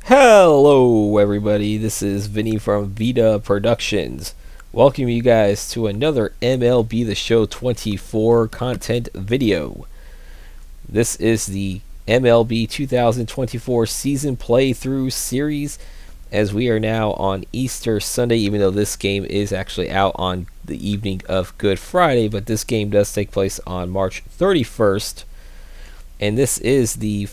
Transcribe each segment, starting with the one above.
Hello, everybody. This is Vinny from Vita Productions. Welcome you guys to another MLB The Show 24 content video. This is the MLB 2024 season playthrough series, as we are now on Easter Sunday, even though this game is actually out on the evening of Good Friday, but this game does take place on March 31st, and this is the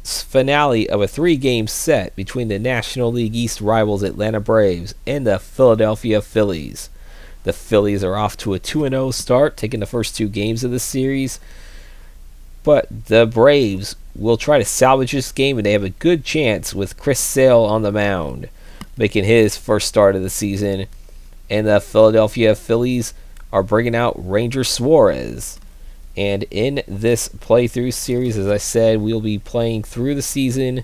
finale of a three-game set between the National League East rivals Atlanta Braves and the Philadelphia Phillies. The Phillies are off to a 2-0 start, taking the first two games of the series, but the Braves will try to salvage this game, and they have a good chance with Chris Sale on the mound, making his first start of the season, and the Philadelphia Phillies are bringing out Ranger Suarez. And in this playthrough series, as I said, we'll be playing through the season,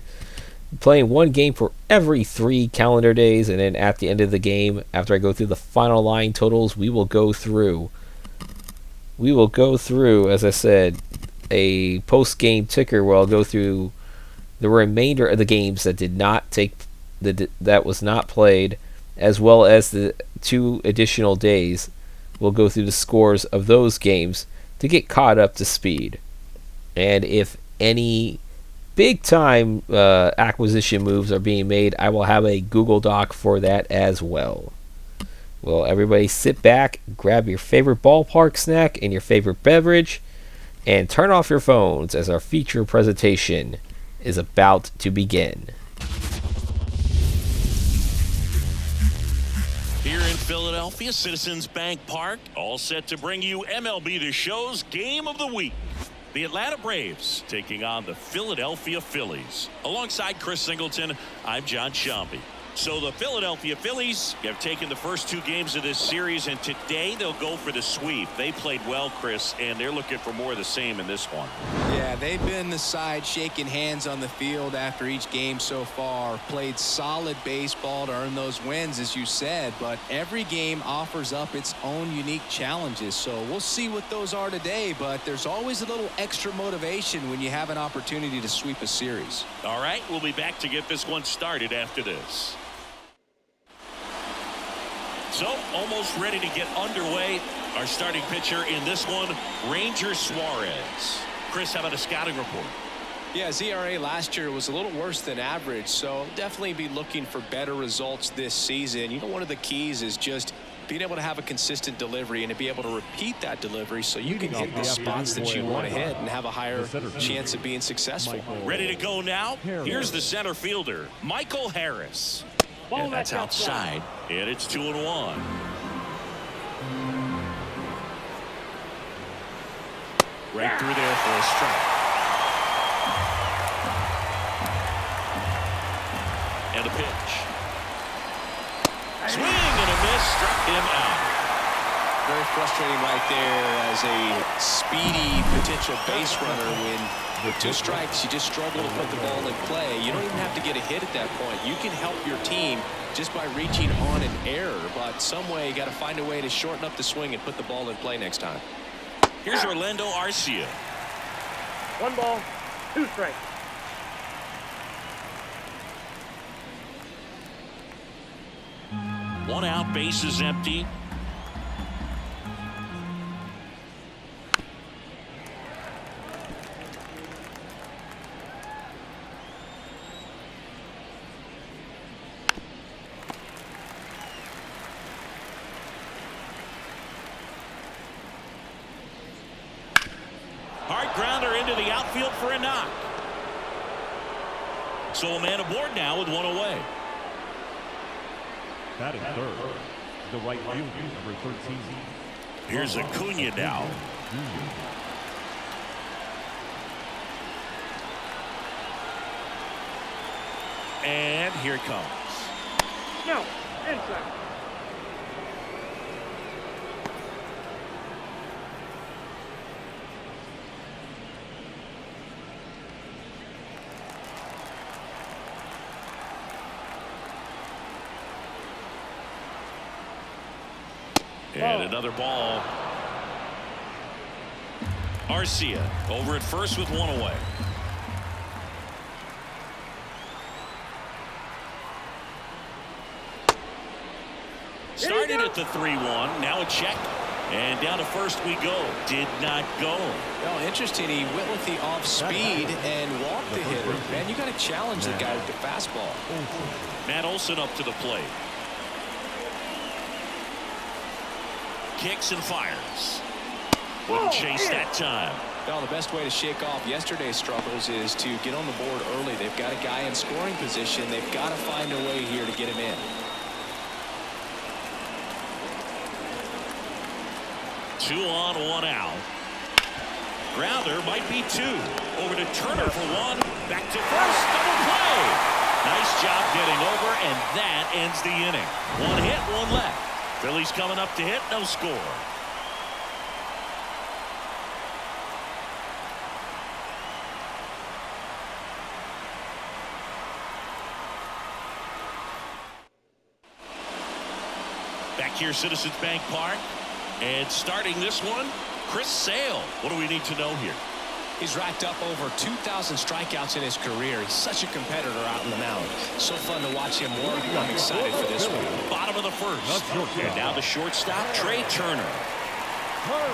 playing one game for every 3 calendar days, and then at the end of the game, after I go through the final line totals, we will go through, as I said, a post-game ticker where I'll go through the remainder of the games that did not that was not played, as well as the 2 additional days. We'll go through the scores of those games to get caught up to speed. And if any big time acquisition moves are being made, I will have a Google Doc for that as well. Well, everybody sit back, grab your favorite ballpark snack and your favorite beverage, and turn off your phones as our feature presentation is about to begin. Here in Philadelphia, Citizens Bank Park, all set to bring you MLB The Show's Game of the Week. The Atlanta Braves taking on the Philadelphia Phillies. Alongside Chris Singleton, I'm John Shambi. So the Philadelphia Phillies have taken the first 2 games of this series, and today they'll go for the sweep. They played well, Chris, and they're looking for more of the same in this one. Yeah, they've been the side shaking hands on the field after each game so far. Played solid baseball to earn those wins, as you said, but every game offers up its own unique challenges. So we'll see what those are today, but there's always a little extra motivation when you have an opportunity to sweep a series. All right, we'll be back to get this one started after this. So, almost ready to get underway. Our starting pitcher in this one, Ranger Suarez. Chris, how about a scouting report? Yeah, his ERA last year was a little worse than average, so definitely be looking for better results this season. You know, one of the keys is just being able to have a consistent delivery and to be able to repeat that delivery so you can hit the spots that you want to hit and have a higher chance of being successful. Ready to go now? Here's the center fielder, Michael Harris. And that's outside, and it's 2-1. Right through there for a strike. And a pitch. Swing and a miss, struck him out. Very frustrating right there as a speedy potential base runner when with 2 strikes you just struggle to put the ball in play. You don't even have to get a hit at that point. You can help your team just by reaching on an error, but some way you got to find a way to shorten up the swing and put the ball in play next time. Here's Orlando Arcia. 1 ball, 2 strikes. One out, base is empty. Hard grounder into the outfield for a knock. So a man aboard now with 1 away. Batting third, the right fielder, number 13. Here's Acuna now. And here it comes. No, inside. And another ball. Arcia over at first with 1 away. Started at the 3-1. Now a check. And down to first we go. Did not go. Well, interesting. He went with the off speed and walked the hitter. Man, you got to challenge the guy with the fastball. Matt Olson up to the plate. Kicks and fires. Wouldn't chase that time. Well, the best way to shake off yesterday's struggles is to get on the board early. They've got a guy in scoring position. They've got to find a way here to get him in. 2 on, 1 out. Grounder might be 2. Over to Turner for 1. Back to first. Double play. Nice job getting over, and that ends the inning. 1 hit, 1 left. Phillies coming up to hit, no score. Back here, Citizens Bank Park. And starting this one, Chris Sale. What do we need to know here? He's racked up over 2,000 strikeouts in his career. He's such a competitor out in the mound. So fun to watch him work. I'm excited for this one. Bottom of the first. And now the shortstop, Trey Turner.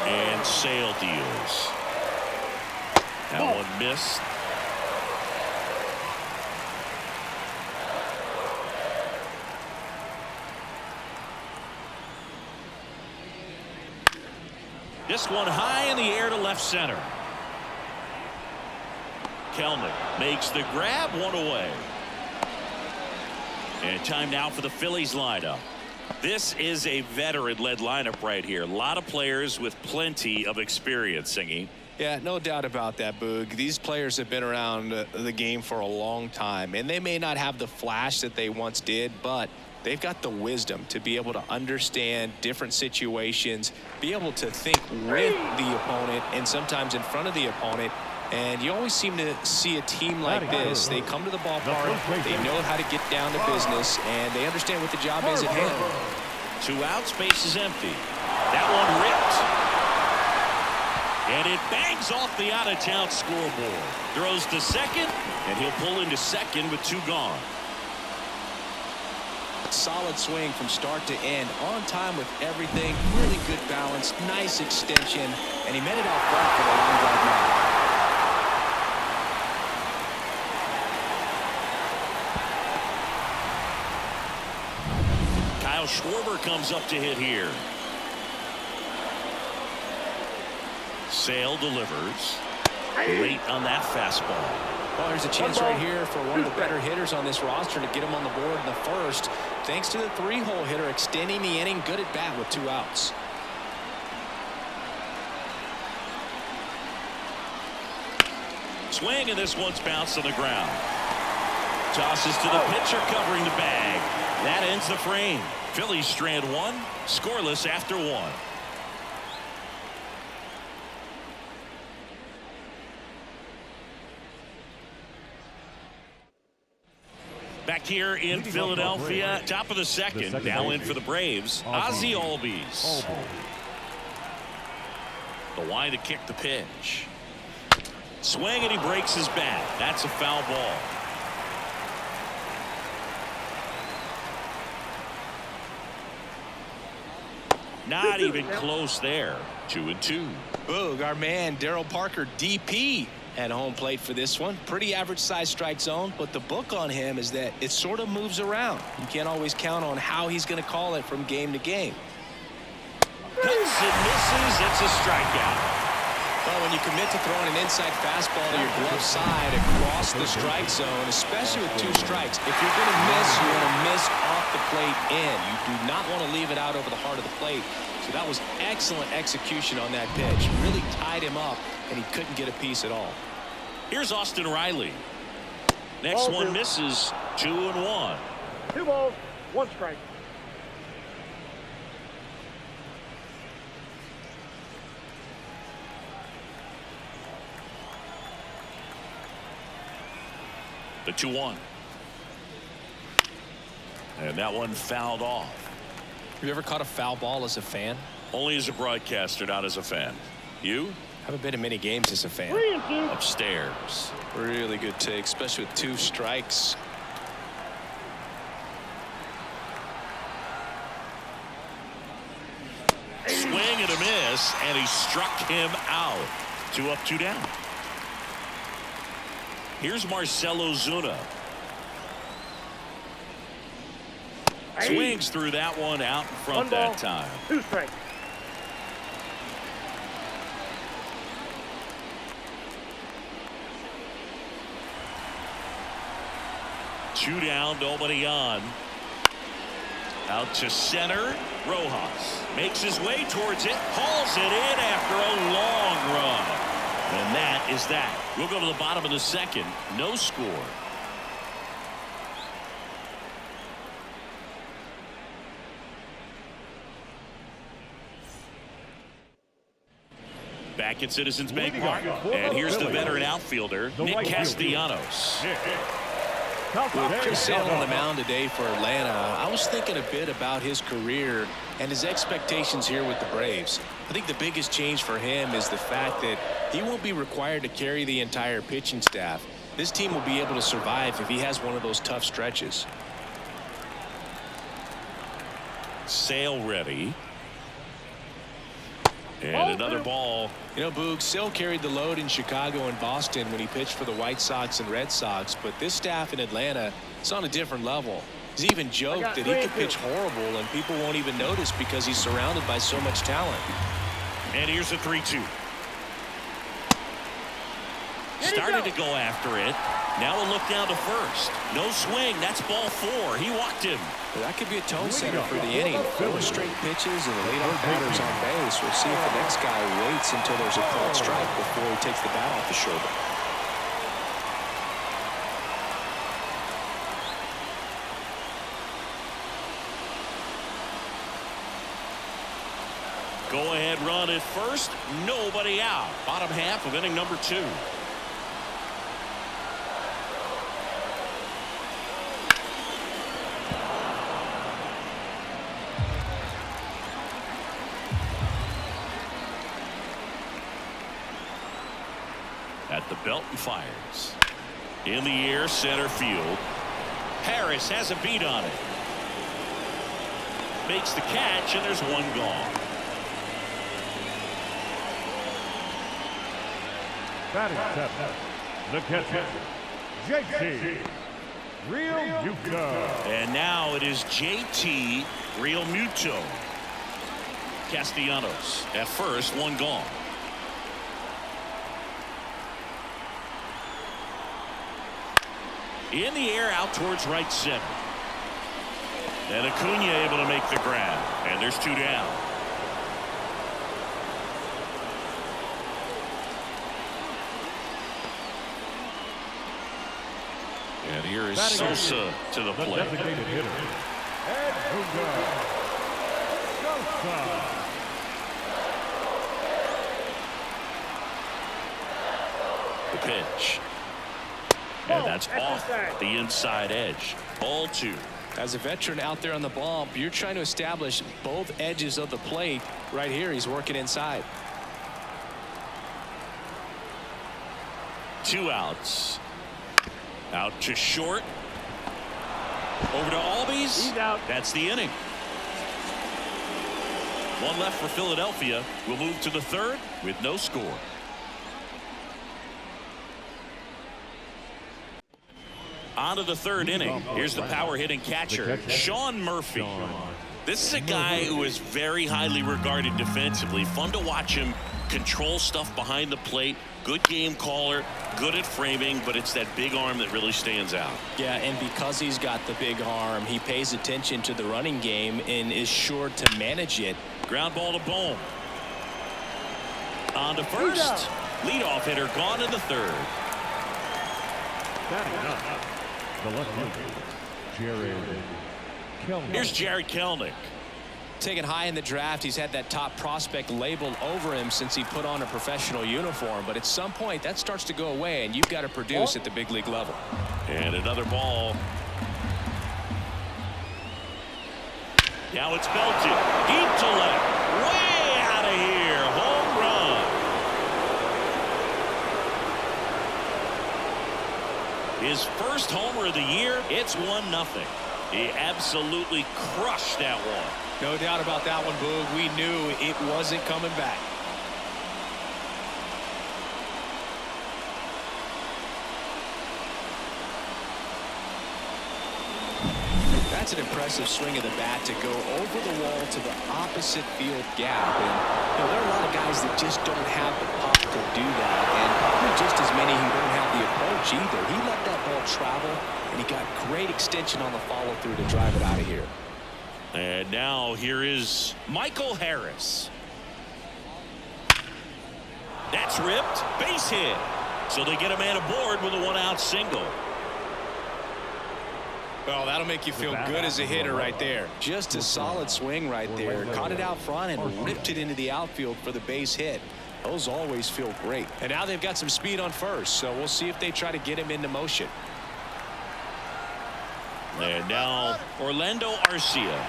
And Sale deals. That one missed. This one high in the air to left center. Kelnick makes the grab, 1 away. And time now for the Phillies lineup. This is a veteran-led lineup right here. A lot of players with plenty of experience, Singy. Yeah, no doubt about that, Boog. These players have been around the game for a long time, and they may not have the flash that they once did, but they've got the wisdom to be able to understand different situations, be able to think with the opponent and sometimes in front of the opponent. And you always seem to see a team like this. They come to the ballpark, they know how to get down to business, and they understand what the job is at hand. 2 out, space is empty. That one ripped. And it bangs off the out-of-town scoreboard. Throws to second, and he'll pull into second with 2 gone. Solid swing from start to end, on time with everything, really good balance, nice extension, and he made it out front for the line drive now. Kyle Schwarber comes up to hit here. Sale delivers. Late on that fastball. Well, there's a chance right here for one of the better hitters on this roster to get him on the board in the first, thanks to the 3-hole hitter extending the inning. Good at bat with 2 outs. Swing, and this one's bounced on the ground. Tosses to the pitcher covering the bag. That ends the frame. Phillies strand 1, scoreless after 1. Back here in Philadelphia, top of the second, now in for the Braves, Ozzie Albies. The line to kick the pitch. Swing, and he breaks his bat. That's a foul ball. Not even close there. 2-2. Boog, our man Darryl Parker, DP, at home plate for this one. Pretty average size strike zone, but the book on him is that it sort of moves around. You can't always count on how he's going to call it from game to game. Cuts and misses. It's a strikeout. Well, when you commit to throwing an inside fastball to your glove side across the strike zone, especially with 2 strikes, if you're going to miss, you want to miss off the plate in. You do not want to leave it out over the heart of the plate. So that was excellent execution on that pitch. Really tied him up, and he couldn't get a piece at all. Here's Austin Riley. Next one misses. 2-1. 2 balls, 1 strike. The 2-1. And that one fouled off. Have you ever caught a foul ball as a fan? Only as a broadcaster, not as a fan. You? Haven't been to many games as a fan. Upstairs. Really good take, especially with 2 strikes. Suarez, and he struck him out. 2 up, 2 down. Here's Marcelo Zuna. Swings through that one out in front that time. 2 strikes. Two down, nobody on. Out to center. Rojas makes his way towards it, hauls it in after a long run. And that is that. We'll go to the bottom of the second. No score. Back at Citizens Bank Park. And here's the veteran outfielder, Nick Castellanos. With Chris Sale on the mound today for Atlanta, I was thinking a bit about his career and his expectations here with the Braves. I think the biggest change for him is the fact that he won't be required to carry the entire pitching staff. This team will be able to survive if he has one of those tough stretches. Sale ready. And another ball. You know, Boog, Sale carried the load in Chicago and Boston when he pitched for the White Sox and Red Sox, but this staff in Atlanta is on a different level. He's even joked that he could pitch horrible and people won't even notice because he's surrounded by so much talent. And here's a 3-2. Started to go after it. Now a look down to first. No swing. That's ball 4. He walked him. Well, that could be a tone setter for the inning. 4 straight pitches and the leadoff batter's on base. We'll see if the next guy waits until there's a called strike before he takes the bat off the shoulder. Go ahead run at first. Nobody out. Bottom half of inning number 2. At the belt and fires. In the air, center field. Harris has a beat on it. Makes the catch, and there's one gone. Batting 7, the catcher, JT Realmuto. And now it is JT Realmuto. Castellanos at first, one gone. In the air, out towards right center. And Acuna able to make the grab. And there's 2 down. And here is Sosa to the plate. Designated hitter, Edmundo Sosa. The pitch. And that's off the inside edge. Ball 2. As a veteran out there on the bump, you're trying to establish both edges of the plate. Right here, he's working inside. 2 outs. Out to short. Over to Albies. He's out. That's the inning. 1 left for Philadelphia. We'll move to the 3rd with no score. On to the 3rd inning. Here's the power hitting catcher, Sean Murphy. This is a guy who is very highly regarded defensively. Fun to watch him control stuff behind the plate. Good game caller, good at framing, but it's that big arm that really stands out. Yeah, and because he's got the big arm, he pays attention to the running game and is sure to manage it. Ground ball to Bohm. On to first. Leadoff hitter gone in the 3rd. Batting up, the left fielder, Jared Kelnick. Here's Jared Kelnick. Taken high in the draft, he's had that top prospect labeled over him since he put on a professional uniform. But at some point, that starts to go away, and you've got to produce at the big league level. And another ball. Now it's belted. Deep to left. Way out of here. Home run. His first homer of the year. It's 1-0. He absolutely crushed that one. No doubt about that one, Boog. We knew it wasn't coming back. That's an impressive swing of the bat to go over the wall to the opposite field gap. And there are a lot of guys that just don't have the pop to do that, and probably just as many who don't have the approach either. He let that ball travel, and he got great extension on the follow-through to drive it out of here. And now here is Michael Harris. That's ripped. Base hit. So they get a man aboard with a one-out single. Well, that'll make you feel good as a hitter right there. Just a solid swing right there. Caught it out front and ripped it into the outfield for the base hit. Those always feel great. And now they've got some speed on first, so we'll see if they try to get him into motion. And now Orlando Arcia.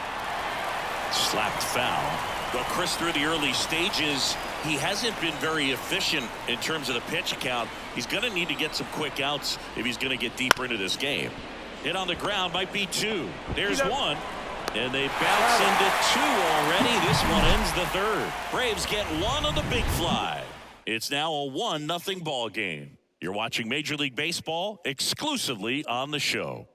Slapped foul. Well, Chris, through the early stages, he hasn't been very efficient in terms of the pitch count. He's going to need to get some quick outs if he's going to get deeper into this game. Hit on the ground might be two. There's one. And they bounce into two already. This one ends the third. Braves get one on the big fly. It's now a 1-0 ball game. You're watching Major League Baseball exclusively on the show.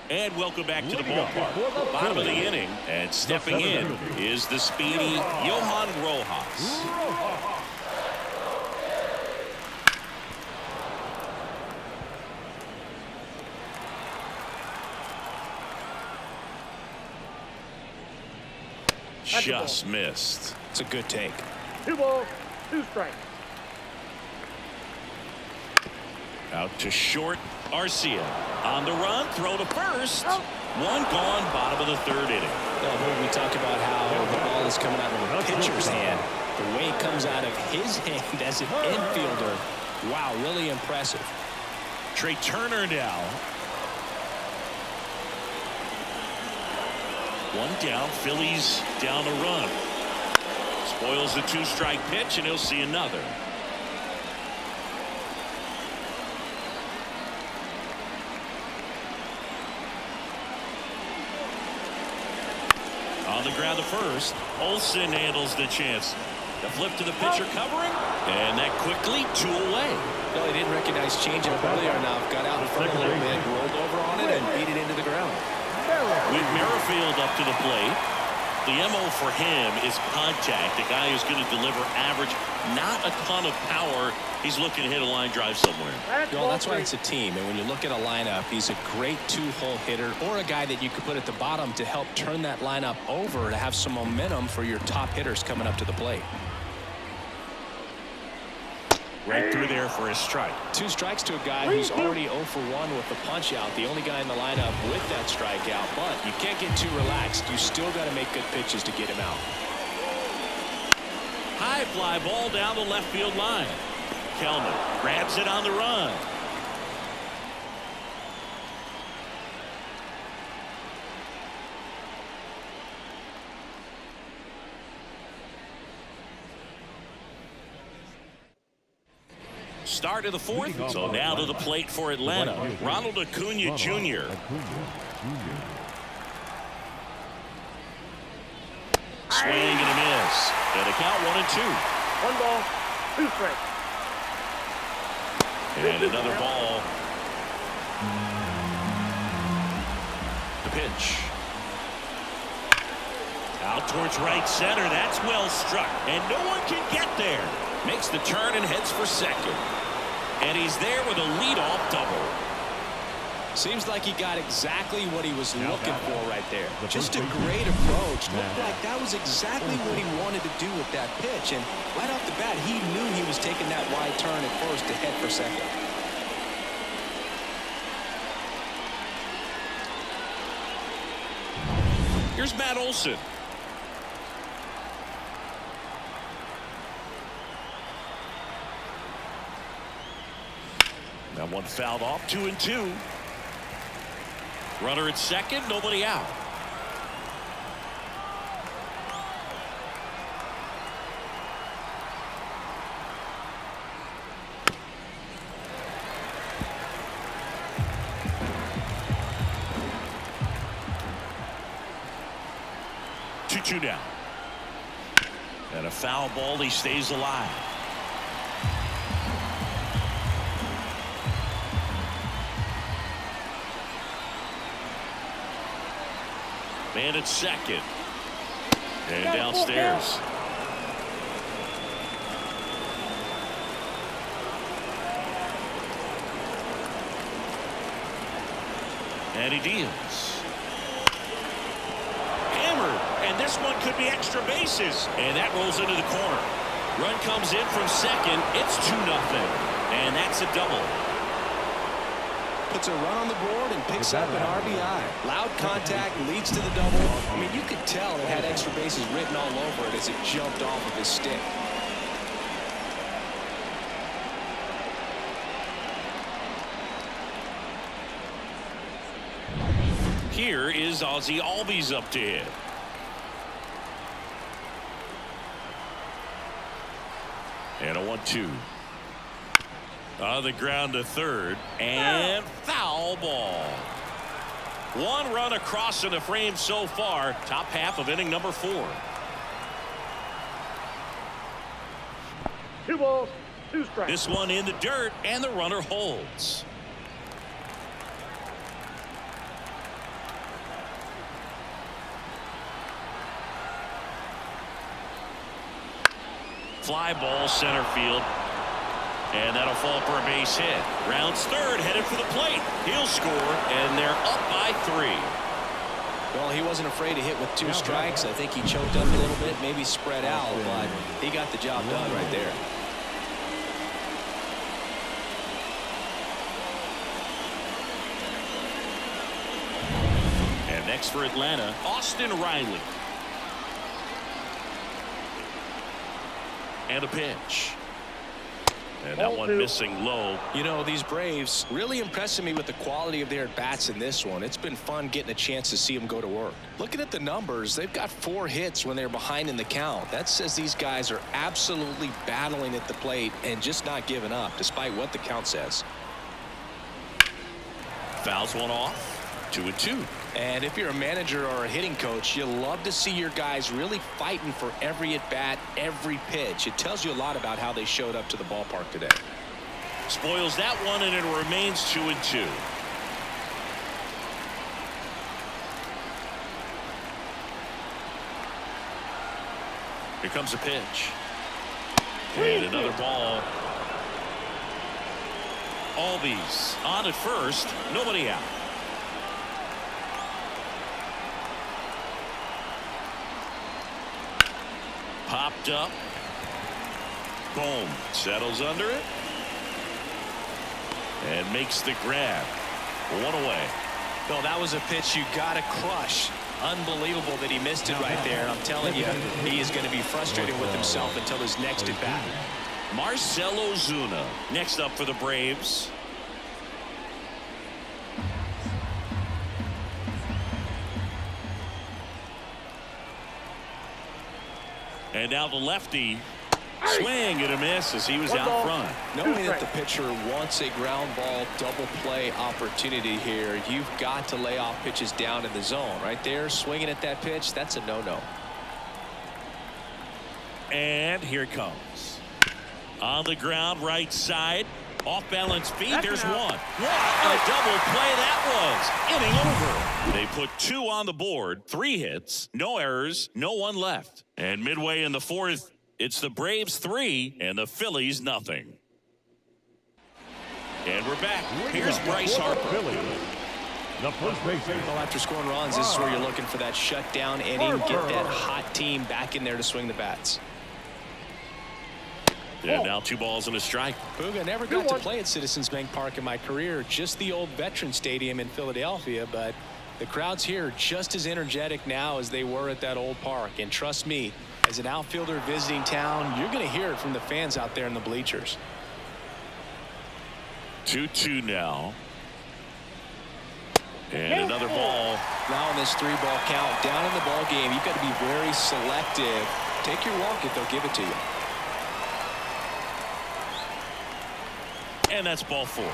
And welcome back to the ballpark. Bottom of the inning, and stepping in is the speedy Johan Rojas. Just missed. It's a good take. 2 balls, 2 strikes. Out to short. Arcia on the run, throw to first. One gone, bottom of the third inning. Well, we talk about how the ball is coming out of the pitcher's hand. The way it comes out of his hand as an infielder. Wow, really impressive. Trey Turner now. One down, Phillies down a run. Spoils the 2-strike pitch, and he'll see another. On the ground to first. Olsen handles the chance. The flip to the pitcher covering. And that quickly 2 away. Well, he didn't recognize changeup earlier enough. Got out in front a little bit, rolled over on it, and beat it into the ground. With Merrifield up to the plate. The MO for him is contact. A guy who's going to deliver average, not a ton of power. He's looking to hit a line drive somewhere. Well, that's why it's a team. And when you look at a lineup, he's a great 2-hole hitter, or a guy that you could put at the bottom to help turn that lineup over to have some momentum for your top hitters coming up to the plate. Right through there for his strike. 2 strikes to a guy who's already 0 for 1 with the punch out. The only guy in the lineup with that strikeout. But you can't get too relaxed. You still got to make good pitches to get him out. High fly ball down the left field line. Kelman grabs it on the run. Start of the 4th. So now to the plate for Atlanta. Ronald Acuna Jr. Swing and a miss. And a count 1-2. 1 ball, 2 strikes. And another ball. The pitch. Out towards right center. That's well struck. And no one can get there. Makes the turn and heads for second. And he's there with a leadoff double. Seems like he got exactly what he was looking for right there. Just a great approach. Looked like that was exactly what he wanted to do with that pitch. And right off the bat, he knew he was taking that wide turn at first to head for second. Here's Matt Olson. That one fouled off. 2-2. Runner at second, nobody out. 2-2 now. And a foul ball. He stays alive. Man at second. And downstairs. And he deals. Hammered. And this one could be extra bases. And that rolls into the corner. Run comes in from second. It's 2-0. And that's a double. Puts a run on the board and picks up an RBI. Loud contact leads to the double. I mean, you could tell it had extra bases written all over it as it jumped off of his stick. Here is Ozzie Albies up to hit. And a 1-2. On the ground to third. And foul ball. One run across in the frame so far. Top half of inning number 4. 2 balls, 2 strikes. This one in the dirt, and the runner holds. Fly ball center field. And that'll fall for a base hit. Rounds third, headed for the plate. He'll score, and they're up by 3. Well, he wasn't afraid to hit with 2 strikes. I think he choked up a little bit, maybe spread out, but he got the job done right there. And next for Atlanta, Austin Riley. And a pitch. And that one missing low. You know, these Braves really impressing me with the quality of their at-bats in this one. It's been fun getting a chance to see them go to work. Looking at the numbers, they've got 4 hits when they're behind in the count. That says these guys are absolutely battling at the plate and just not giving up, despite what the count says. Fouls one off. 2-2. And if you're a manager or a hitting coach, you love to see your guys really fighting for every at-bat, every pitch. It tells you a lot about how they showed up to the ballpark today. Spoils that one, and it remains 2-2. Here comes a pitch. And another ball. Albies on at first. Nobody out. Popped up. Boom. Settles under it. And makes the grab. 1 away. No, that was a pitch you got to crush. Unbelievable that he missed it right there. I'm telling you, he is going to be frustrated with himself until his next at bat. Marcell Ozuna next up for the Braves. And now the lefty. Swing and a miss as he was out front. Knowing that the pitcher wants a ground ball double play opportunity here, you've got to lay off pitches down in the zone. Right there, swinging at that pitch, that's a no-no. And here it comes. On the ground, right side. Off balance feet. There's one. What a double play that was. Inning over. They put 2 on the board, 3 hits, no errors, no one left. And midway in the 4th, it's the Braves 3 and the Phillies nothing. And we're back. Here's Bryce Harper. The first baseman. Well, after scoring runs, this is where you're looking for that shutdown inning, get that hot team back in there to swing the bats. And now 2 balls and a strike. Booga, never got to play at Citizens Bank Park in my career, just the old Veteran Stadium in Philadelphia, but the crowds here are just as energetic now as they were at that old park. And trust me, as an outfielder visiting town, you're going to hear it from the fans out there in the bleachers. 2-2 now. And another ball. Now in this 3-ball count, down in the ball game, you've got to be very selective. Take your walk if they'll give it to you. And that's ball 4.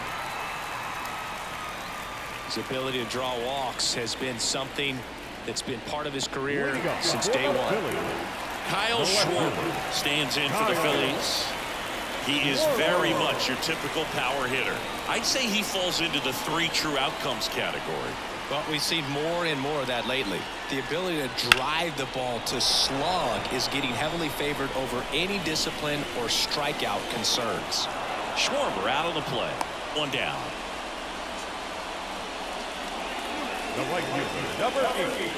His ability to draw walks has been something that's been part of his career since day one. Kyle Schwarber stands in for the Phillies. He is very much your typical power hitter. I'd say he falls into the 3 true outcomes category. But we've seen more and more of that lately. The ability to drive the ball to slug is getting heavily favored over any discipline or strikeout concerns. Schwarber out of the play. 1 down. The right fielder, number 8,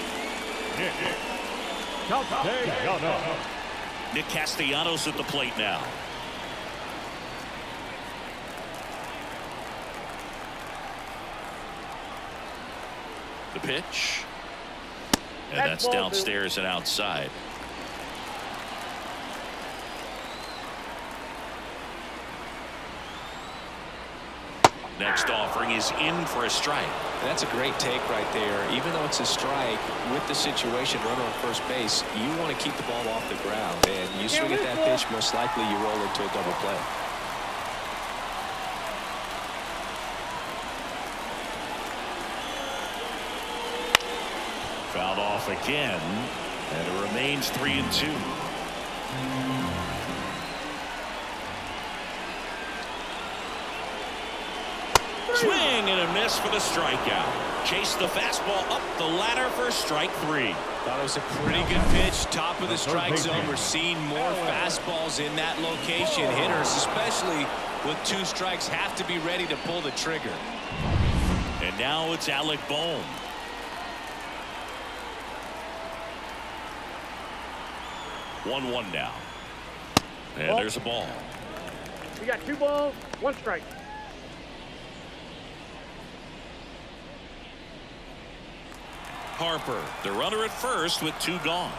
Castellanos. Nick Castellanos at the plate now. The pitch. And that's downstairs and outside. Next offering is in for a strike. That's a great take right there. Even though it's a strike, with the situation, runner on first base, you want to keep the ball off the ground. And you swing at that pitch, most likely you roll into a double play. Fouled off again, and it remains 3-2. Swing and a miss for the strikeout. Chase the fastball up the ladder for strike 3. Thought it was a pretty good pitch. Top of the strike zone. We're seeing more fastballs in that location. Hitters, especially with 2 strikes, have to be ready to pull the trigger. And now it's Alec Bohm. One now. And there's a ball. You got 2 balls, 1 strike. Harper, the runner at first with 2 gone.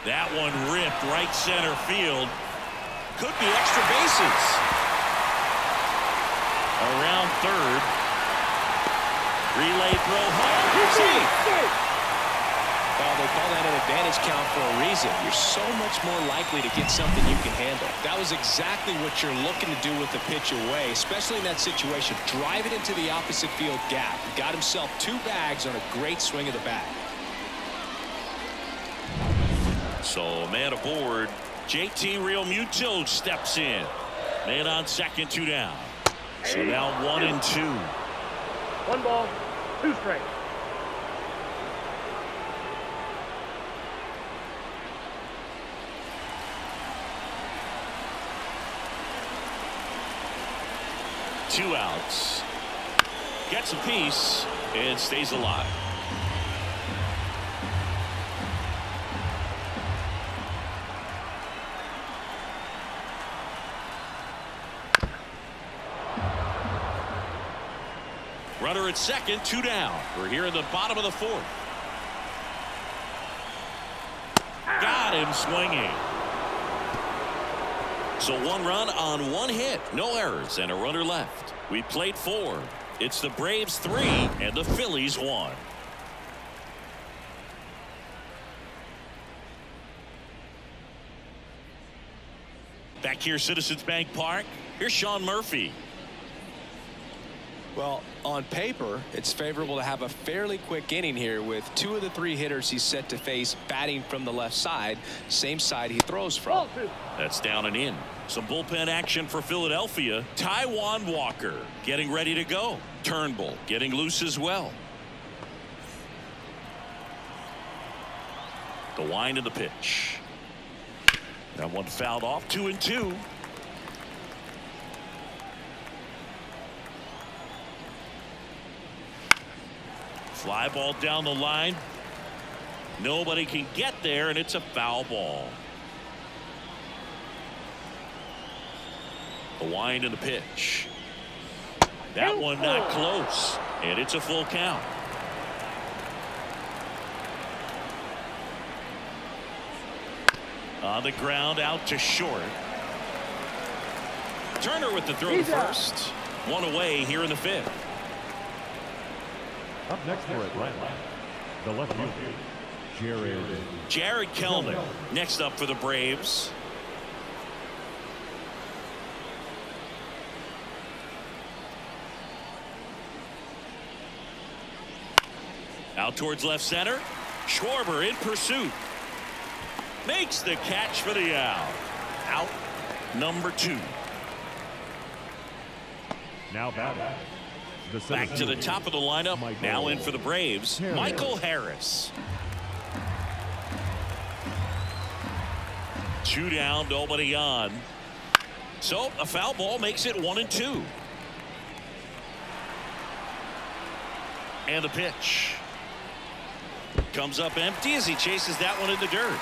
That one ripped right center field. Could be extra bases. Around third. Relay throw home. Safe. Well, they call that an advantage count for a reason. You're so much more likely to get something you can handle. That was exactly what you're looking to do with the pitch away, especially in that situation. Drive it into the opposite field gap. He got himself 2 bags on a great swing of the bat. So man aboard. JT Realmuto steps in. Man on second, 2 down. So now 1-2. 1 ball, 2 strikes. Two outs. Gets a piece and stays alive. Runner at second, 2 down. We're here in the bottom of the 4th. Got him swinging. So 1 run on 1 hit, no errors, and a runner left. We played 4. It's the Braves 3 and the Phillies 1. Back here, Citizens Bank Park. Here's Sean Murphy. Well, on paper, it's favorable to have a fairly quick inning here with 2 of the 3 hitters he's set to face batting from the left side, same side he throws from. That's down and in. Some bullpen action for Philadelphia. Taijuan Walker getting ready to go. Turnbull getting loose as well. The wind of the pitch. That one fouled off. 2-2. Fly ball down the line. Nobody can get there, and it's a foul ball. The wind and the pitch. That one not close, and it's a full count. On the ground, out to short. Turner with the throw to first. 1 away here in the 5th. Up next for Atlanta, the left fielder, Jared Kelenic next up for the Braves. Out towards left center. Schwarber in pursuit. Makes the catch for the out. Out number 2. Now batting. Back to the top of the lineup. Now in for the Braves, Michael Harris. 2 down, nobody on. So a foul ball makes it 1-2. And the pitch comes up empty as he chases that one in the dirt.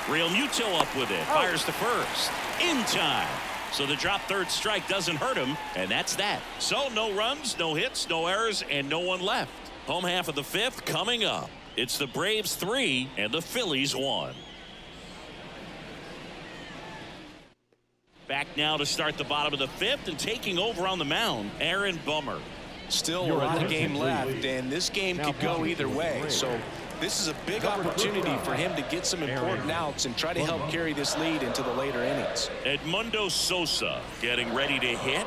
Real Muto up with it. Fires to first. In time. So the drop third strike doesn't hurt him, and that's that. So no runs, no hits, no errors, and no one left. Home half of the 5th coming up. It's the Braves 3 and the Phillies 1. Back now to start the bottom of the 5th, and taking over on the mound, Aaron Bummer. Still a lot of game left, and this game could go either way. So this is a big opportunity for him to get some important outs and try to help carry this lead into the later innings. Edmundo Sosa getting ready to hit.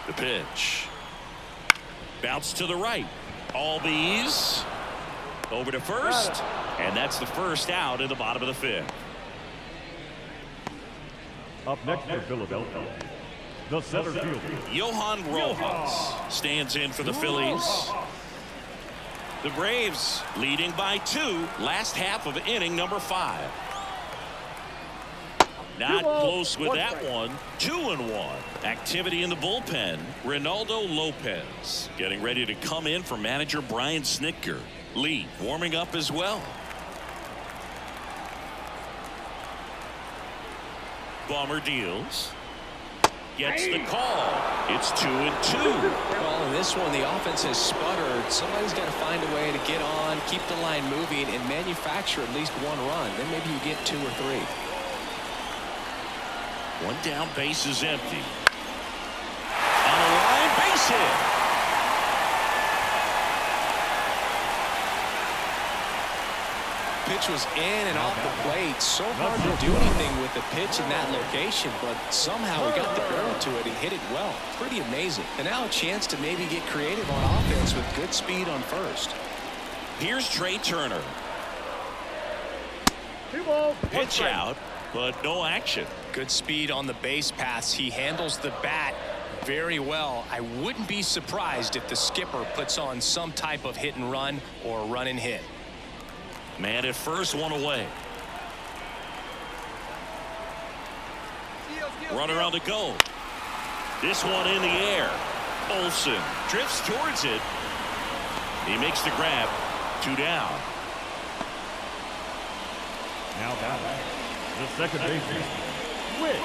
The pitch. Bounce to the right. All bees. Over to first. And that's the first out in the bottom of the 5th. Up next for Philadelphia, the center fielder, Johan Rojas stands in for the Phillies. The Braves leading by 2. Last half of inning number 5. Not close with that one. 2-1. Activity in the bullpen. Ronaldo Lopez getting ready to come in for manager Brian Snitker. Lee warming up as well. Bummer deals. Gets the call. It's 2-2. Well, in this one, the offense has sputtered. Somebody's got to find a way to get on, keep the line moving, and manufacture at least 1 run. Then maybe you get 2 or 3. 1 down, base is empty. On the line, base hit. Pitch was in and off the plate. So hard to do anything with the pitch in that location, but somehow he got the barrel to it and hit it well. Pretty amazing. And now a chance to maybe get creative on offense with good speed on first. Here's Trey Turner. 2 balls. Pitch out, but no action. Good speed on the base paths. He handles the bat very well. I wouldn't be surprised if the skipper puts on some type of hit and run or run and hit. Man at first, 1 away. Runner on the go. This one in the air. Olsen drifts towards it. He makes the grab. 2 down. now batting, the second baseman, Whit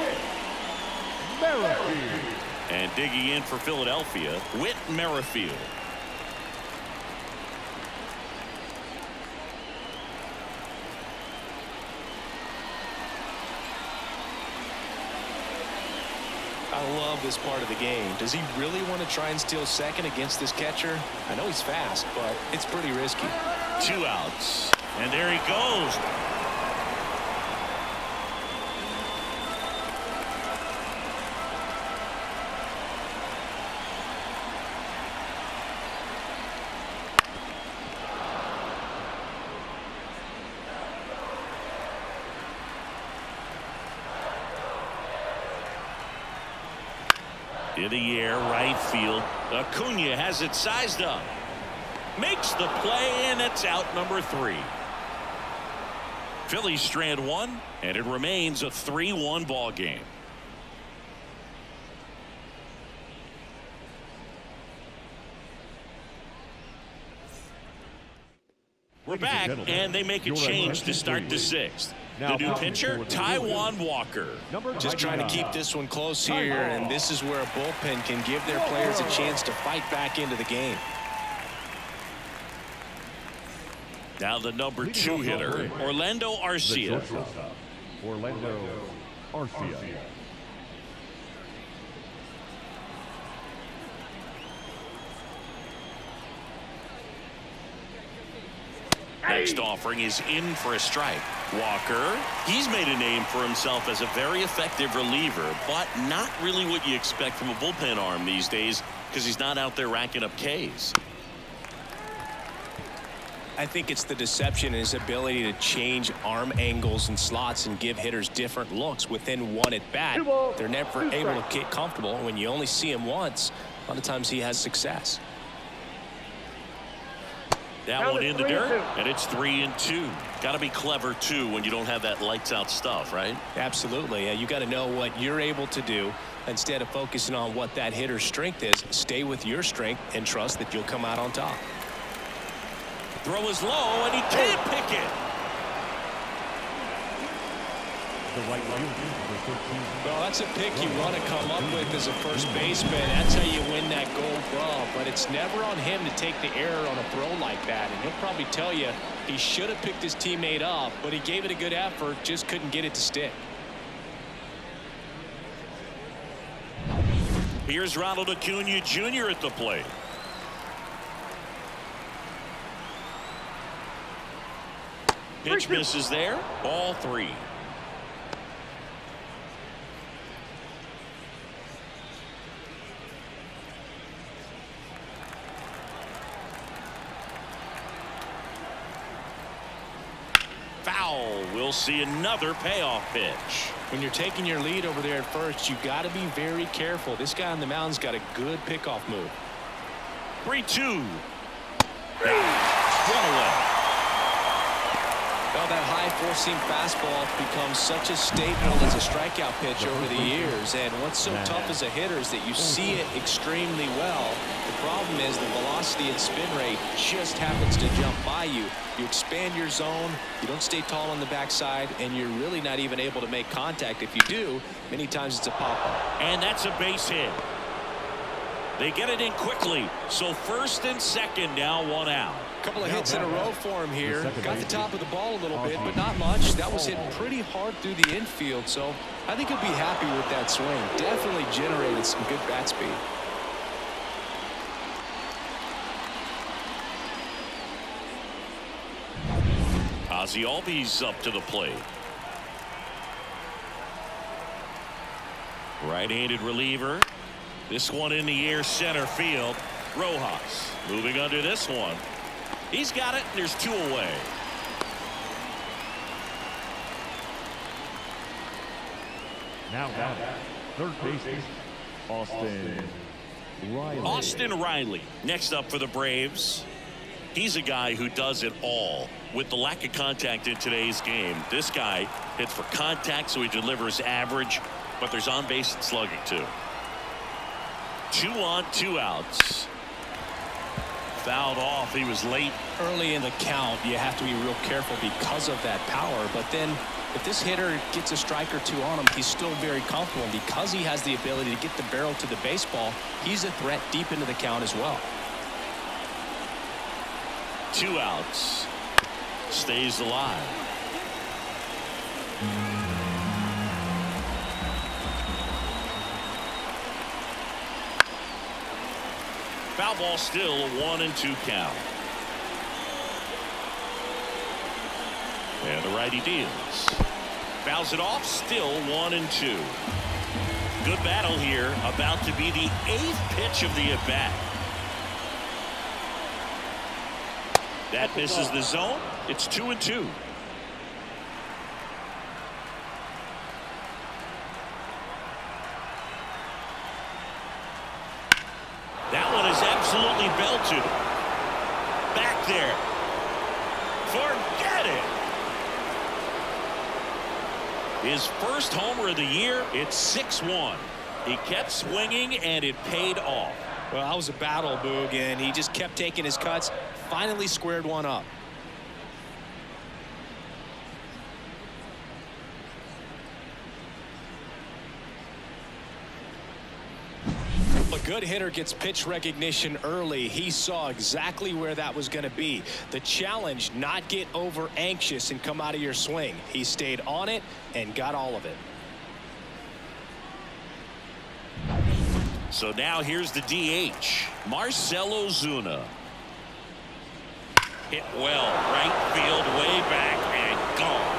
Merrifield. And digging in for Philadelphia, Whit Merrifield. I love this part of the game. Does he really want to try and steal second against this catcher? I know he's fast, but it's pretty risky. 2 outs. And there he goes. In the air, right field. Acuna has it sized up. Makes the play, and it's out number 3. Phillies strand 1, and it remains a 3-1 ball game. We're back, and they make a change to start the 6th. The new pitcher, Taijuan Walker. Just trying to keep this one close here, and this is where a bullpen can give their players a chance to fight back into the game. Now the number 2 hitter, Orlando Arcia. Orlando Arcia. Next offering is in for a strike. Walker, he's made a name for himself as a very effective reliever, but not really what you expect from a bullpen arm these days because he's not out there racking up Ks. I think it's the deception and his ability to change arm angles and slots and give hitters different looks within one at bat. They're never able to get comfortable. When you only see him once, a lot of times he has success. That one in the dirt, and it's 3-2. Got to be clever too when you don't have that lights out stuff, right? Absolutely. You got to know what you're able to do instead of focusing on what that hitter's strength is. Stay with your strength and trust that you'll come out on top. Throw is low, and he can't pick it. The right fielder, number 13. Well, that's a pick you want to come up with as a first baseman. That's how you win that gold glove. But it's never on him to take the error on a throw like that. And he'll probably tell you he should have picked his teammate up, but he gave it a good effort, just couldn't get it to stick. Here's Ronald Acuna Jr. at the plate. Pitch misses there. Ball 3. Foul. We'll see another payoff pitch. When you're taking your lead over there at first, you got to be very careful. This guy on the mound's got a good pickoff move. 3-2. One away. Well, that high four-seam fastball becomes such a staple as a strikeout pitch over the years. And what's so tough as a hitter is that you see it extremely well. The problem is the velocity and spin rate just happens to jump by you. You expand your zone, you don't stay tall on the backside, and you're really not even able to make contact. If you do, many times it's a pop-up. And that's a base hit. They get it in quickly. So first and second, now one out. Couple of hits in a row for him here. Got the top of the ball a little bit, but not much. That was hitting pretty hard through the infield, so I think he'll be happy with that swing. Definitely generated some good bat speed. Ozzie Albies up to the plate. Right-handed reliever. This one in the air, center field. Rojas moving under this one. He's got it. There's 2 away. Now batting, third baseman, Austin Riley. Austin Riley next up for the Braves. He's a guy who does it all. With the lack of contact in today's game, this guy hits for contact, so he delivers average, but there's on base and slugging too. 2 on, 2 outs. Fouled off. He was late. Early in the count, you have to be real careful because of that power. But then if this hitter gets a strike or 2 on him, he's still very comfortable. And because he has the ability to get the barrel to the baseball, he's a threat deep into the count as well. 2 outs. Stays alive. Foul ball, still a 1-2 count. And the righty deals. Fouls it off, still 1-2. Good battle here, about to be the 8th pitch of the at-bat. That misses the zone. It's 2-2. That one is absolutely belted. Back there. Forget it. His first homer of the year. It's 6-1. He kept swinging, and it paid off. Well, that was a battle, Boog, and he just kept taking his cuts. Finally squared one up. A good hitter gets pitch recognition early. He saw exactly where that was going to be. The challenge, not get over anxious and come out of your swing. He stayed on it and got all of it. So now here's the DH, Marcell Ozuna. Hit well, right field, way back, and gone.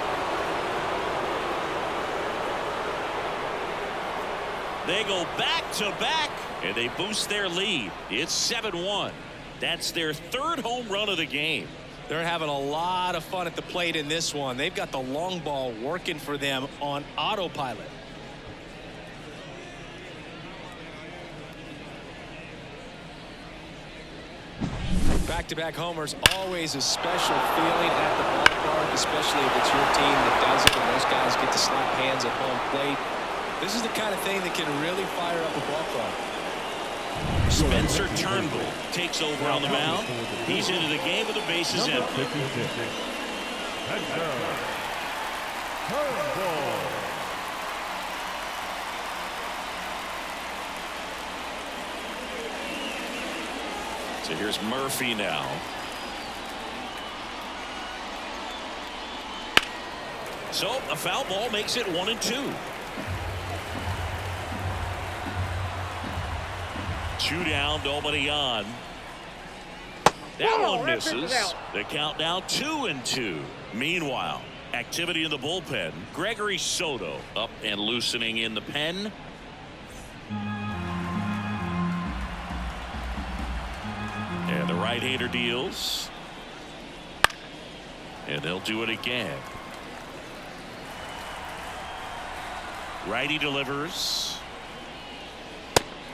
They go back to back, and they boost their lead. It's 7-1. That's their third home run of the game. They're having a lot of fun at the plate in this one. They've got the long ball working for them on autopilot. Back-to-back homers, always a special feeling at the ballpark, especially if it's your team that does it and those guys get to slap hands at home plate. This is the kind of thing that can really fire up a ball club. Spencer Turnbull takes over on the mound. He's into the game with the bases empty. So here's Murphy now. So a foul ball makes it 1-2. 2 down, nobody on. That one misses. The count now 2-2. Meanwhile, activity in the bullpen. Gregory Soto up and loosening in the pen. And the right-hander deals. And they'll do it again. Righty delivers.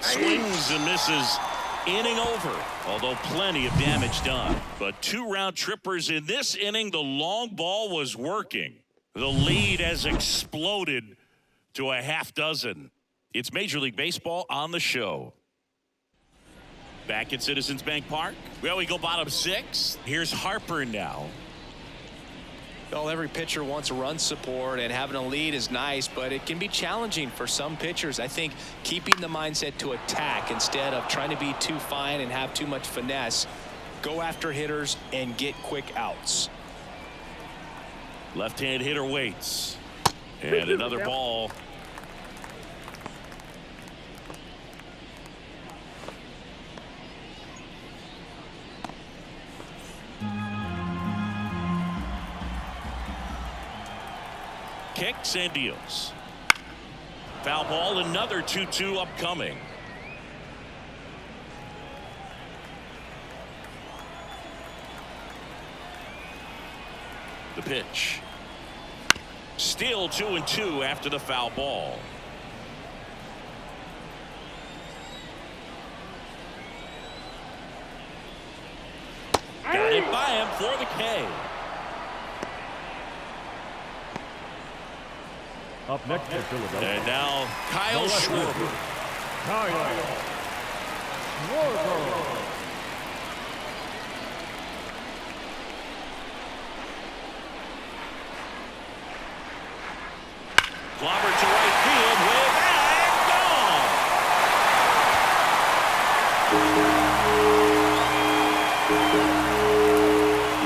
Swings and misses. Inning over, although plenty of damage done. But 2 round trippers in this inning. The long ball was working. The lead has exploded to a half dozen. It's Major League Baseball on the show. Back at Citizens Bank Park. Well, we go bottom 6. Here's Harper now. Well, every pitcher wants run support, and having a lead is nice, but it can be challenging for some pitchers. I think keeping the mindset to attack instead of trying to be too fine and have too much finesse. Go after hitters and get quick outs. Left-hand hitter waits. And another ball. Kicks and deals. Foul ball, another 2-2 upcoming. The pitch. Still 2-2 after the foul ball. Got it by him for the K. Up next for Philadelphia. And now Kyle Schwarber. Clobbered to right field, way back, gone.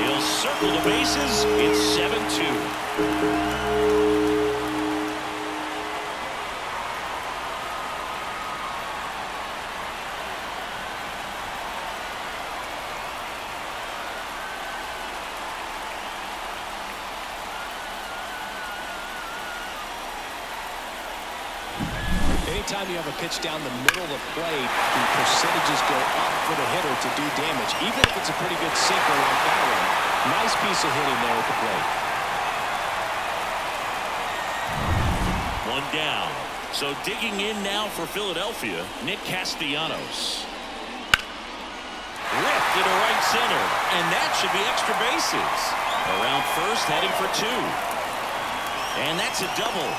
He'll circle the bases. It's 7-2. Anytime you have a pitch down the middle of the plate, the percentages go up for the hitter to do damage, even if it's a pretty good sinker like that one. Nice piece of hitting there at the plate. 1 down. So digging in now for Philadelphia, Nick Castellanos. Ripped into right center, and that should be extra bases. Around first, heading for 2. And that's a double.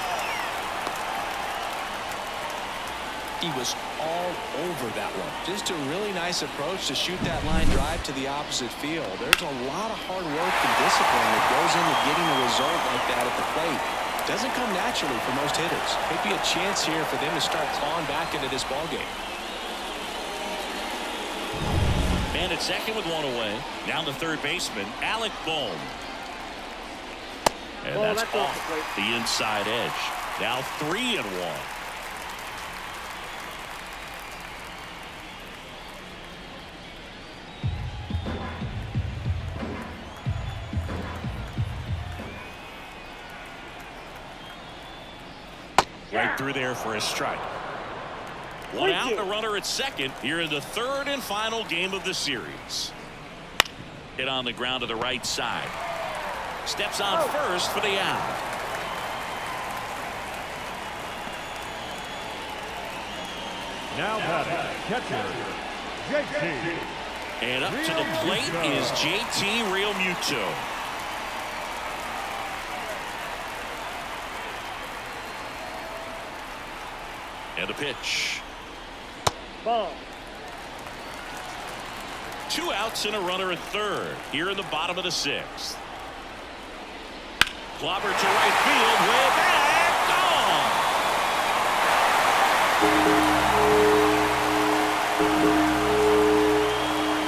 He was all over that one. Just a really nice approach to shoot that line drive to the opposite field. There's a lot of hard work and discipline that goes into getting a result like that at the plate. Doesn't come naturally for most hitters. Could be a chance here for them to start clawing back into this ballgame. Man at second with 1 away. Down to third baseman, Alec Bohm. And that's off the inside edge. Now 3-1. Right through there for a strike. One out and a runner at second here in the third and final game of the series. Hit on the ground to the right side. Steps on first for the out. Now batting, catcher, JT. And up to the plate is JT Realmuto. And a pitch. Ball. 2 outs and a runner at third here in the bottom of the sixth. Clobber to right field, way back, gone.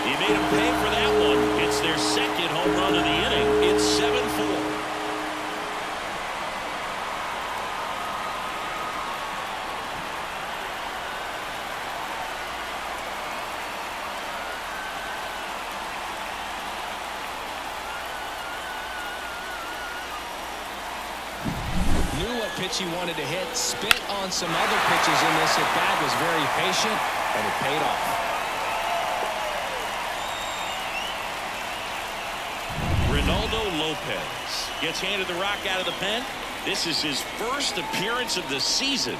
He made him pay for that one. It's their second home run of the inning. It's 7-4. Pitch he wanted to hit, spit on some other pitches in this at bat, was very patient, and it paid off. Ronaldo Lopez gets handed the rock out of the pen. This is his first appearance of the season.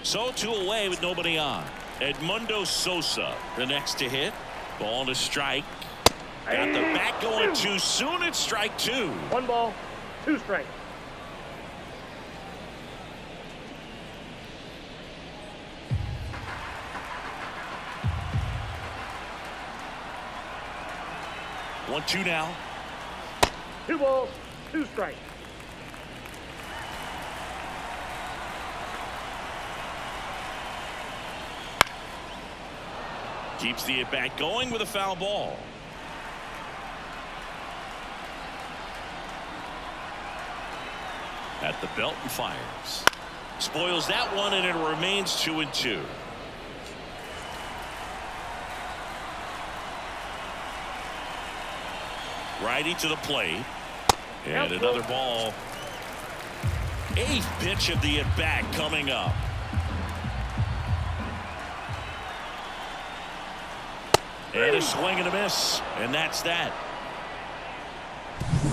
So 2 away with nobody on. Edmundo Sosa the next to hit. Ball to strike. Got the bat going too soon. It's strike 2. 1 ball, 2 strikes. One, 2 now. 2 balls, 2 strikes. Keeps the at-bat going with a foul ball. At the belt and fires. Spoils that one, and it remains 2-2. Righty to the plate. And another ball. 8th pitch of the at-bat coming up. And a swing and a miss, and that's that.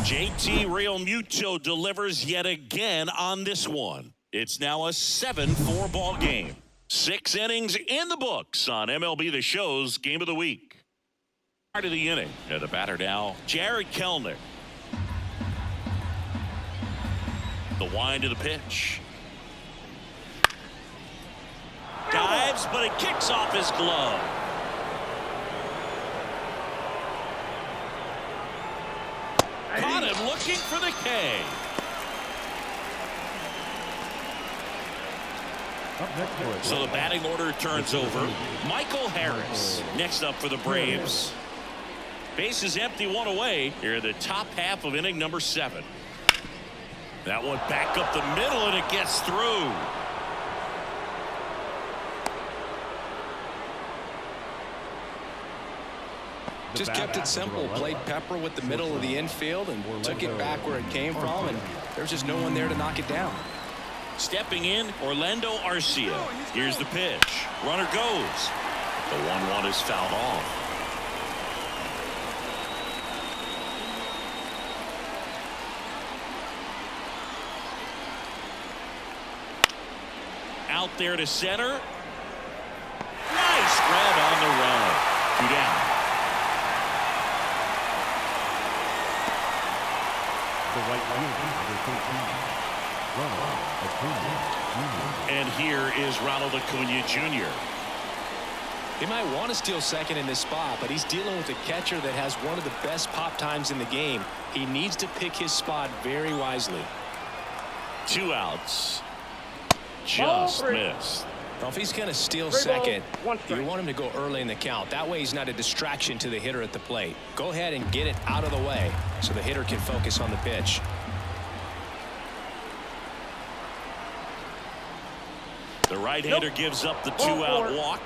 JT Realmuto delivers yet again on this one. It's now a 7-4 ball game. 6 innings in the books on MLB The Show's Game of the Week. Part of the inning. And the batter now, Jared Kelenic. The wind of the pitch. Dives, but it kicks off his glove. Caught him looking for the K. So the batting order turns over. Michael Harris next up for the Braves. Base is empty, 1 away here in the top half of inning number 7. That one back up the middle, and it gets through. Just kept it simple, played pepper with the middle of the infield and took it back where it came from, and there's just no one there to knock it down. Stepping in, Orlando Arcia. Here's the pitch. Runner goes. The 1-1 is fouled off. Out there to center. Nice grab on the run. 2 down. The right fielder, number 13, Ronald Acuna Jr. And here is Ronald Acuna Jr. He might want to steal second in this spot, but he's dealing with a catcher that has one of the best pop times in the game. He needs to pick his spot very wisely. 2 outs. Just missed. Well, if he's going to steal second, you want him to go early in the count. That way he's not a distraction to the hitter at the plate. Go ahead and get it out of the way so the hitter can focus on the pitch. The right-hander gives up the 2-out walk.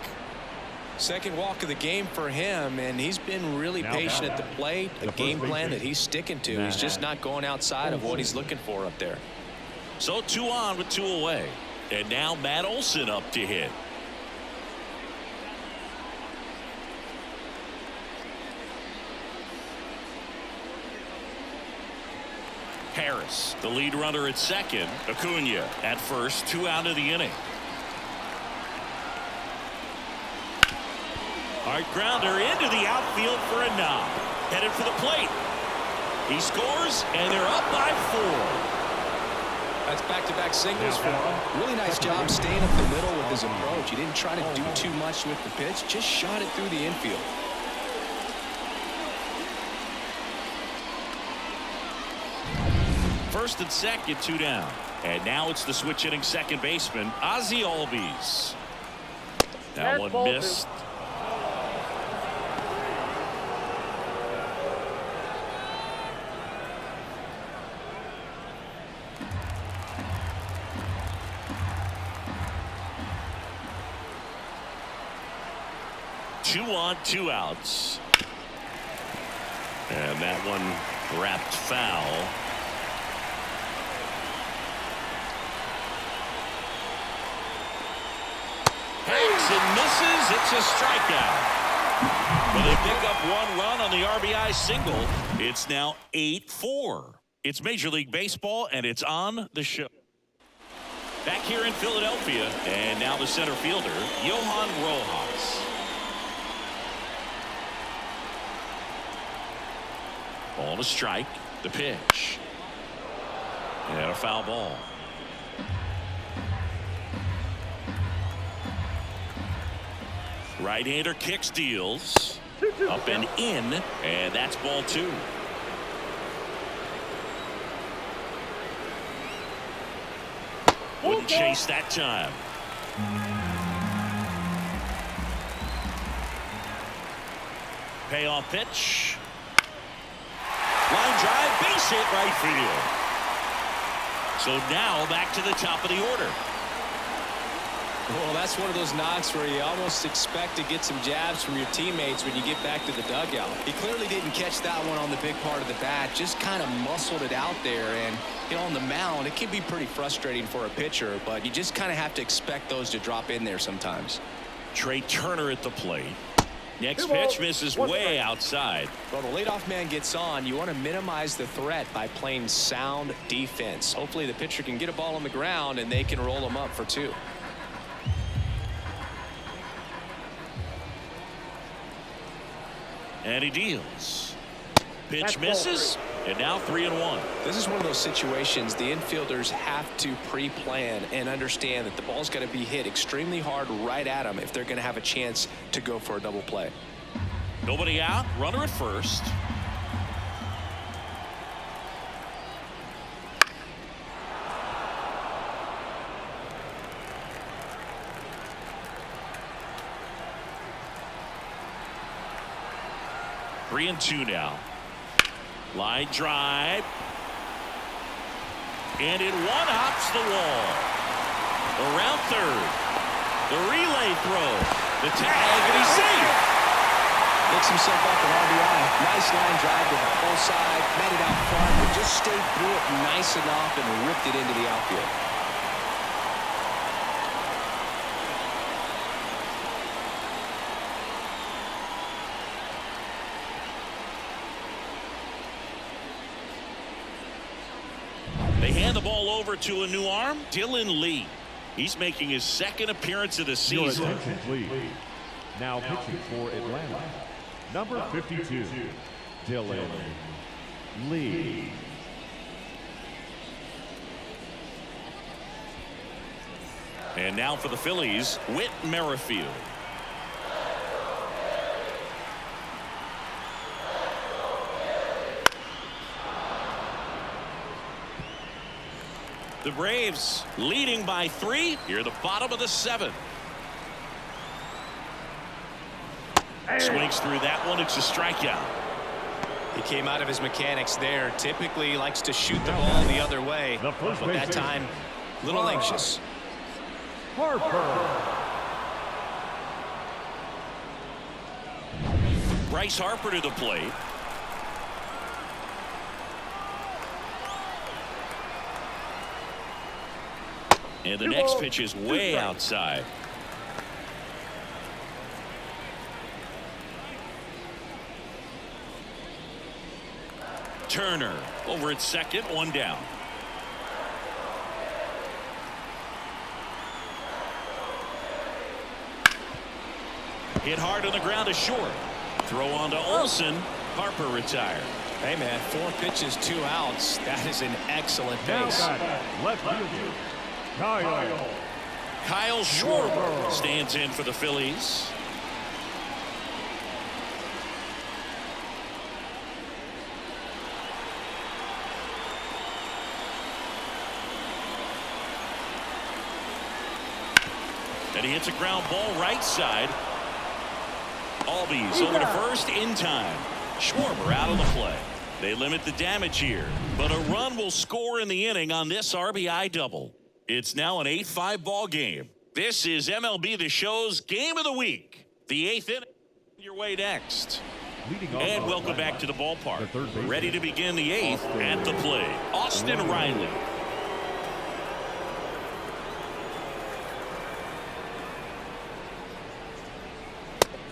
Second walk of the game for him, and he's been really patient at the plate. A game plan that he's sticking to. He's just not going outside of what he's looking for up there. So 2 on with 2 away. And now Matt Olson up to hit. Harris, the lead runner at second. Acuna at first, 2 out of the inning. Hard grounder into the outfield for a knock. Headed for the plate. He scores, and they're up by 4. That's back-to-back singles for him. Really nice job staying up the middle with his approach. He didn't try to do too much with the pitch, just shot it through the infield. First and second, 2 down. And now it's the switch hitting second baseman, Ozzie Albies. That one missed. Two on, 2 outs. And that one wrapped foul. Hanks and misses. It's a strikeout. But they pick up 1 run on the RBI single. It's now 8-4. It's Major League Baseball, and it's on the show. Back here in Philadelphia, and now the center fielder, Johan Rojas. Ball to strike. The pitch. And a foul ball. Right-hander kicks, deals. Up and in. And that's ball 2. Wouldn't chase that time. Payoff pitch. Line drive, base hit, right field. So now back to the top of the order. Well, that's one of those knocks where you almost expect to get some jabs from your teammates when you get back to the dugout. He clearly didn't catch that one on the big part of the bat, just kind of muscled it out there. And, you know, on the mound, it can be pretty frustrating for a pitcher, but you just kind of have to expect those to drop in there sometimes. Trey Turner at the plate. Next pitch misses way outside. Well, the leadoff man gets on. You want to minimize the threat by playing sound defense. Hopefully the pitcher can get a ball on the ground and they can roll him up for 2. And he deals. Pitch misses, and now 3-1. This is one of those situations the infielders have to pre-plan and understand that the ball's got to be hit extremely hard right at them if they're going to have a chance to go for a double play. Nobody out, runner at first. Three and 2 now. Line drive. And it one-hops the wall. Around third. The relay throw. The tag, and he's safe. Picks himself up an RBI. Nice line drive to the full side. Met it out front, but just stayed through it nice enough and ripped it into the outfield. They hand the ball over to a new arm, Dylan Lee. He's making his second appearance of the season. Your attention, please. Now pitching for Atlanta, number 52, Dylan Lee. And now for the Phillies, Whit Merrifield. The Braves leading by 3 here, the bottom of the 7th. Swings through that one. It's a strikeout. He came out of his mechanics there. Typically he likes to shoot the ball the other way, but that time a little anxious. Harper. Bryce Harper to the plate. And the next pitch is way outside. Turner over at second, one down. Hit hard on the ground to short. Throw on to Olsen. Harper retired. Hey, man, 4 pitches, 2 outs. That is an excellent base. Left fielder, Kyle Schwarber stands in for the Phillies. And he hits a ground ball right side. Albies over to first in time. Schwarber out of the play. They limit the damage here, but a run will score in the inning on this RBI double. It's now an 8-5 ball game. This is MLB The Show's Game of the Week. The 8th inning. Your way next. And welcome back to the ballpark. Ready to begin the 8th at the plate. Austin Riley.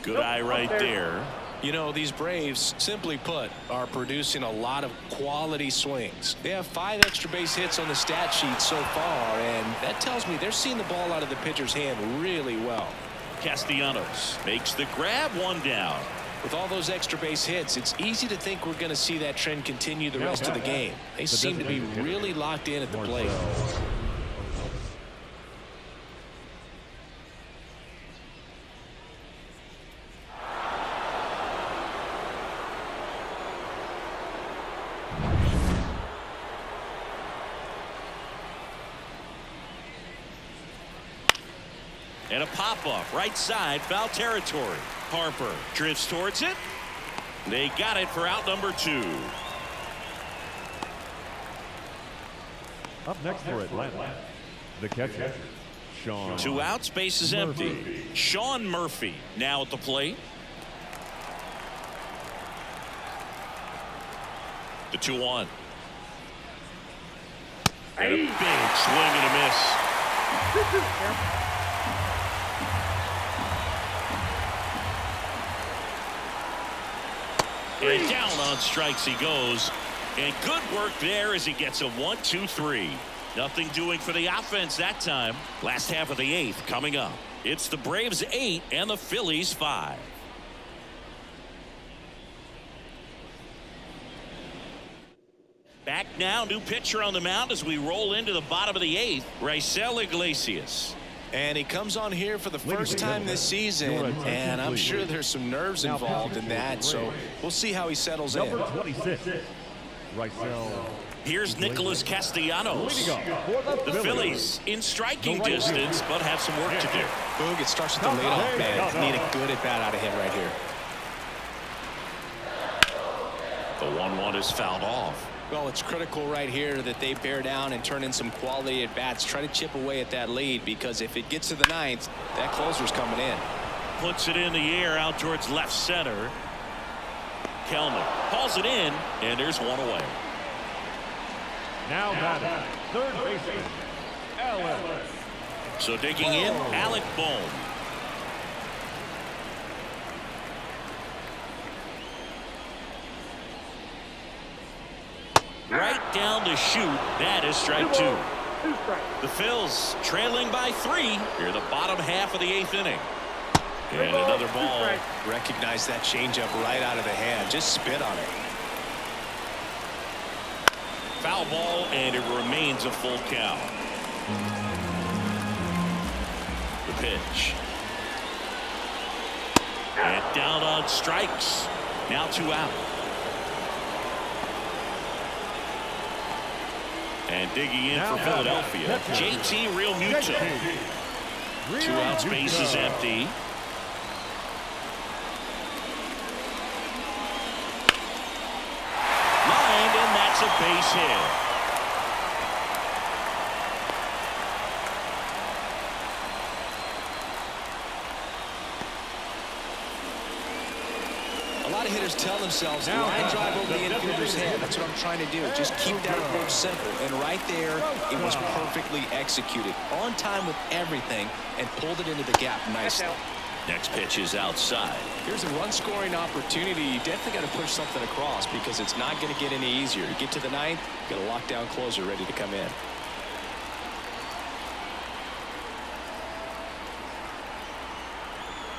Good eye right there. You know, these Braves, simply put, are producing a lot of quality swings. They have 5 extra base hits on the stat sheet so far, and that tells me they're seeing the ball out of the pitcher's hand really well. Castellanos makes the grab, one down. With all those extra base hits, it's easy to think we're going to see that trend continue the rest of the game. They seem to be really locked in at the plate. And a pop-up right side, foul territory. Harper drifts towards it. They got it for out number 2. Up next for Atlanta, the catcher, Sean. 2 outs, base is empty. Sean Murphy now at the plate. The 2-1. And a big swing and a miss. And down on strikes he goes. And good work there as he gets a 1-2-3. Nothing doing for the offense that time. Last half of the 8th coming up. It's the Braves 8 and the Phillies 5. Back now, new pitcher on the mound as we roll into the bottom of the 8th. Raisel Iglesias. And he comes on here for the first time this season, and I'm sure there's some nerves involved in that, so we'll see how he settles in. Number 26, Raisel. Here's Nicholas Castellanos. The Phillies in striking distance, but have some work to do. Boog, it starts with the leadoff man. Need a good at-bat out of him right here. The 1-1 is fouled off. Well, it's critical right here that they bear down and turn in some quality at-bats. Try to chip away at that lead, because if it gets to the 9th, that closer's coming in. Puts it in the air out towards left center. Kelman hauls it in, and there's one away. Now batting, third baseman, Allen. So digging in, Alec Bohm. Right down the chute. That is strike 2. 2 strikes. The Phils trailing by 3 here the bottom half of the 8th inning. And another ball. Recognize that changeup right out of the hand. Just spit on it. Foul ball, and it remains a full count. The pitch. And down on strikes. Now 2 out. And digging in for Philadelphia, JT Realmuto. 2 outs, base is empty. Lined, and that's a base hit. lot of hitters tell themselves, line drive over the infielder's head. That's what I'm trying to do. Just keep that approach simple. And right there, it was perfectly executed. On time with everything, and pulled it into the gap nicely. Next pitch is outside. Here's a run-scoring opportunity. You definitely got to push something across because it's not going to get any easier. You get to the ninth, got a lockdown closer ready to come in.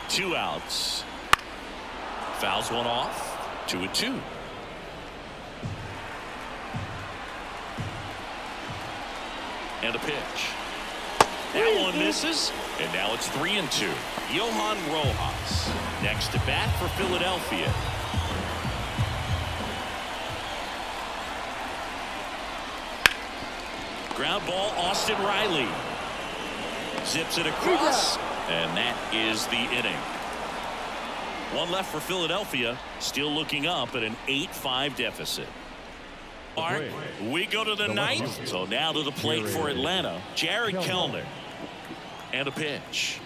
Two outs. Fouls one off. 2-2. And a pitch. That one misses, and now it's 3-2. Johan Rojas next to bat for Philadelphia. Ground ball, Austin Riley zips it across, and that is the inning. One left for Philadelphia, still looking up at an 8-5 deficit. All right, we go to the ninth. So now to the plate for Atlanta, Jared Kellner. And a pitch.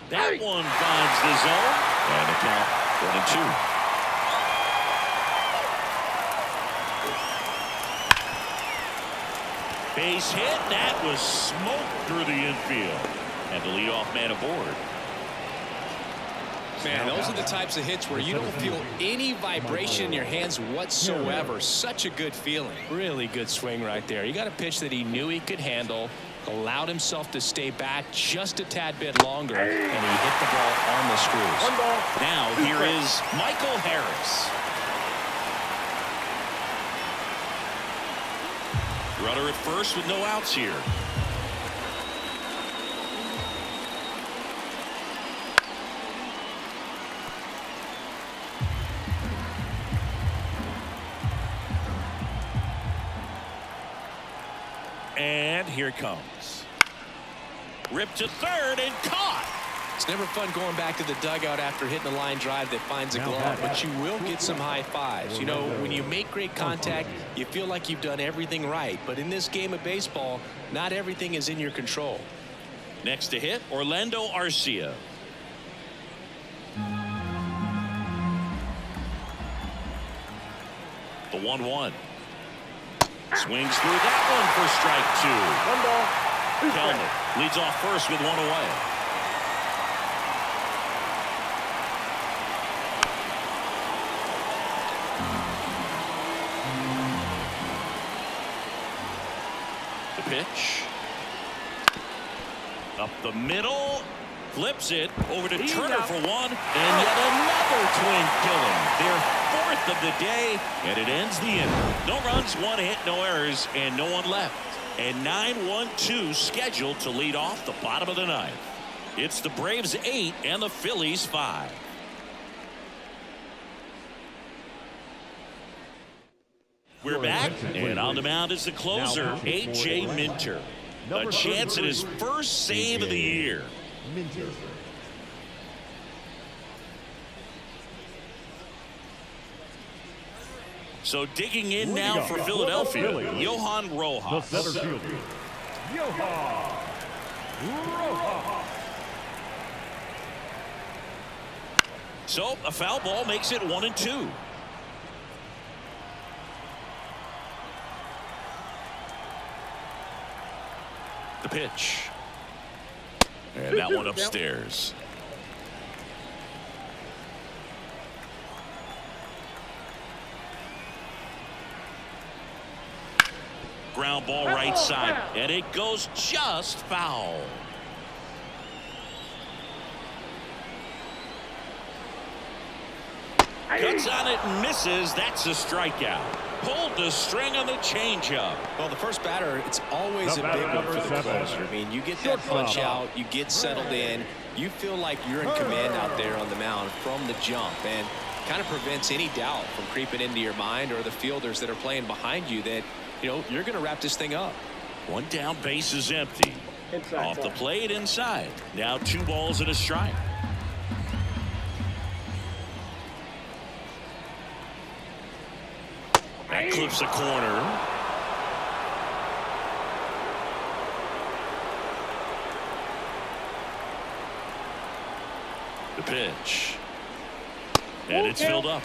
That one finds the zone. And a count 1-2. Base hit. That was smoked through the infield. And the leadoff man aboard. Man, those are the types of hits where you don't feel any vibration in your hands whatsoever. Such a good feeling. Really good swing right there. You got a pitch that he knew he could handle, allowed himself to stay back just a tad bit longer, and he hit the ball on the screws. Now here is Michael Harris. Runner at first with no outs here. And here it comes. Ripped to third and caught. It's never fun going back to the dugout after hitting a line drive that finds a glove, but you will get some high fives. You know, when you make great contact, you feel like you've done everything right. But in this game of baseball, not everything is in your control. Next to hit, Orlando Arcia. The 1-1. Swings through that one for strike two. Kellner leads off first with one away. The pitch. Up the middle. Flips it over to Turner for one. And yet another twin killing. Their fourth of the day. And it ends the inning. No runs, one hit, no errors, and no one left. And 9-1-2 scheduled to lead off the bottom of the ninth. It's the Braves 8 and the Phillies 5. We're back, and on the mound is the closer, A.J. Minter. A chance at his first save of the year. So digging in now for Philadelphia, Johan Rojas. The center fielder, Johan Rojas. So a foul ball makes it 1-2. The pitch. And that one upstairs. Ground ball right side, and it goes just foul. Cuts on it and misses. That's a strikeout. Pulled the string on the changeup. Well, the first batter, it's always a big one for the closer. I mean, you get that punch out, you get settled in, you feel like you're in command out there on the mound from the jump, and kind of prevents any doubt from creeping into your mind or the fielders that are playing behind you that, you know, you're going to wrap this thing up. One down, base is empty. Off the plate, inside. Now 2 balls and a strike. That clips a corner. The pitch. And it's filled up.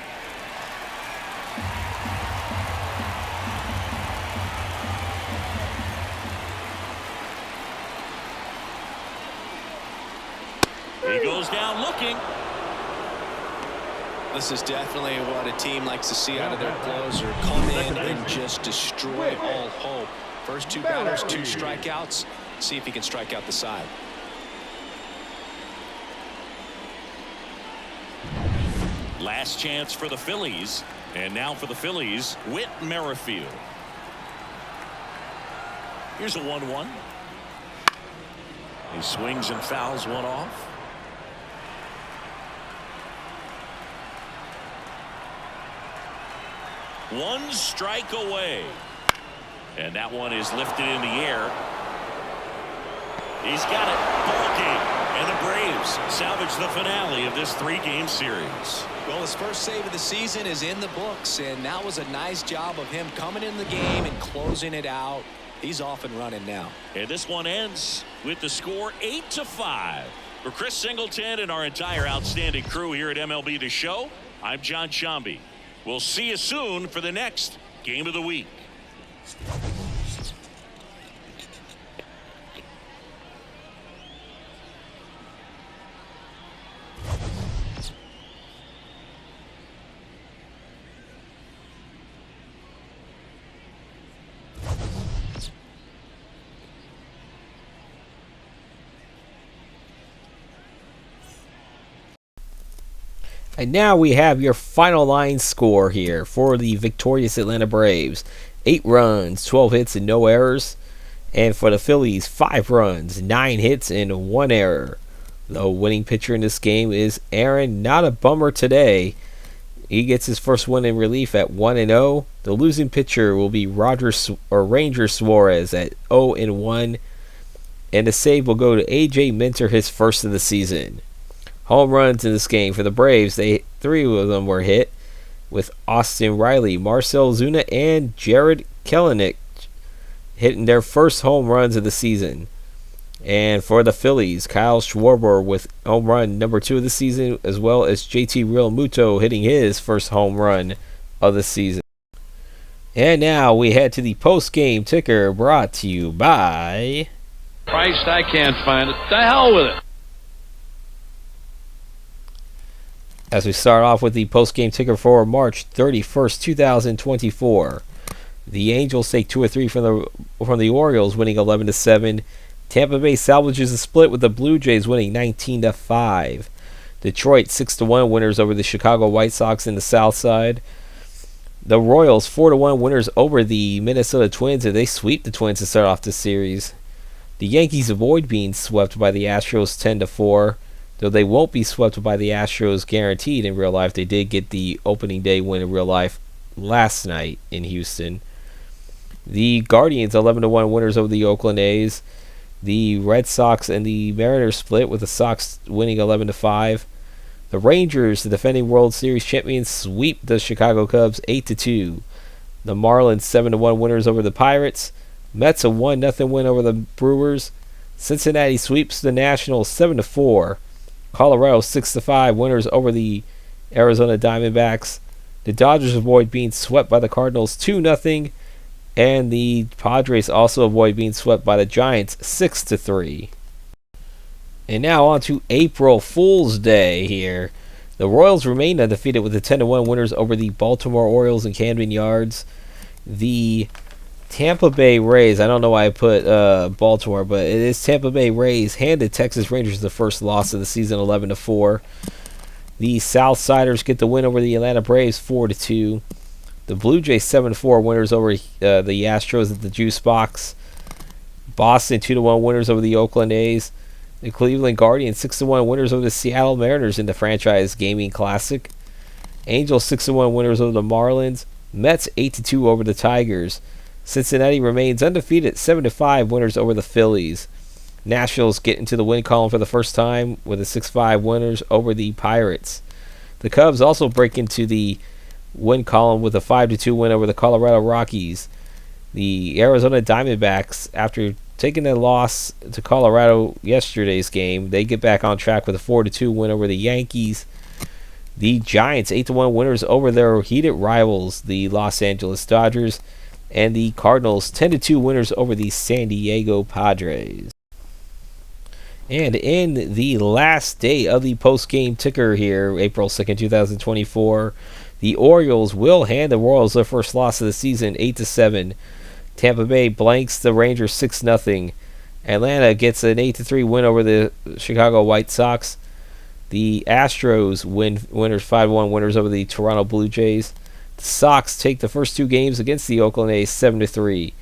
He goes down looking. This is definitely what a team likes to see out of their closer. Come in and just destroy all hope. First two batters, 2 strikeouts. See if he can strike out the side. Last chance for the Phillies. And now for the Phillies, Whit Merrifield. Here's a 1-1. He swings and fouls one off. One strike away. And that one is lifted in the air. He's got it. Ball game. And the Braves salvage the finale of this 3-game series. Well, his first save of the season is in the books, and that was a nice job of him coming in the game and closing it out. He's off and running now. And this one ends with the score 8-5. For Chris Singleton and our entire outstanding crew here at MLB The Show, I'm John Shambi. We'll see you soon for the next Game of the Week. And now we have your final line score here for the victorious Atlanta Braves. 8 runs, 12 hits, and no errors. And for the Phillies, 5 runs, 9 hits, and 1 error. The winning pitcher in this game is Aaron. Not a bummer today. He gets his first win in relief at 1-0. The losing pitcher will be Ranger Suarez at 0-1. And the save will go to A.J. Minter, his first of the season. Home runs in this game for the Braves, 3 of them were hit, with Austin Riley, Marcell Ozuna, and Jared Kelenic hitting their first home runs of the season. And for the Phillies, Kyle Schwarber with home run number 2 of the season, as well as JT Realmuto hitting his first home run of the season. And now we head to the post-game ticker, brought to you by... Christ, I can't find it. The hell with it. As we start off with the post-game ticker for March 31st, 2024. The Angels take 2 or 3 from the Orioles, winning 11-7. Tampa Bay salvages a split with the Blue Jays winning 19-5. Detroit 6-1 winners over the Chicago White Sox in the South Side. The Royals 4-1 winners over the Minnesota Twins, and they sweep the Twins to start off the series. The Yankees avoid being swept by the Astros 10-4. Though they won't be swept by the Astros guaranteed in real life, they did get the opening day win in real life last night in Houston. The Guardians 11-1 winners over the Oakland A's. The Red Sox and the Mariners split, with the Sox winning 11-5. The Rangers, the defending World Series champions, sweep the Chicago Cubs 8-2. The Marlins 7-1 winners over the Pirates. Mets a 1-0 win over the Brewers. Cincinnati sweeps the Nationals 7-4. Colorado 6-5 winners over the Arizona Diamondbacks. The Dodgers avoid being swept by the Cardinals 2-0. And the Padres also avoid being swept by the Giants 6-3. And now on to April Fool's Day here. The Royals remain undefeated with the 10-1 winners over the Baltimore Orioles in Camden Yards. The Tampa Bay Rays, I don't know why I put Baltimore, but it is Tampa Bay Rays, handed Texas Rangers the first loss of the season, 11-4. The Southsiders get the win over the Atlanta Braves, 4-2. The Blue Jays 7-4 winners over the Astros at the Juice Box. Boston 2-1 winners over the Oakland A's. The Cleveland Guardians 6-1 winners over the Seattle Mariners in the Franchise Gaming Classic. Angels 6-1 winners over the Marlins. Mets 8-2 over the Tigers. Cincinnati remains undefeated, 7-5 winners over the Phillies. Nationals get into the win column for the first time with a 6-5 winners over the Pirates. The Cubs also break into the win column with a 5-2 win over the Colorado Rockies. The Arizona Diamondbacks, after taking a loss to Colorado yesterday's game, they get back on track with a 4-2 win over the Yankees. The Giants 8-1 winners over their heated rivals, the Los Angeles Dodgers, and the Cardinals 10-2 winners over the San Diego Padres. And in the last day of the post-game ticker here, April 2nd, 2024, the Orioles will hand the Royals their first loss of the season, 8-7. Tampa Bay blanks the Rangers 6-0. Atlanta gets an 8-3 win over the Chicago White Sox. The Astros winners 5-1 winners over the Toronto Blue Jays. The Sox take the first two games against the Oakland A's 7-3.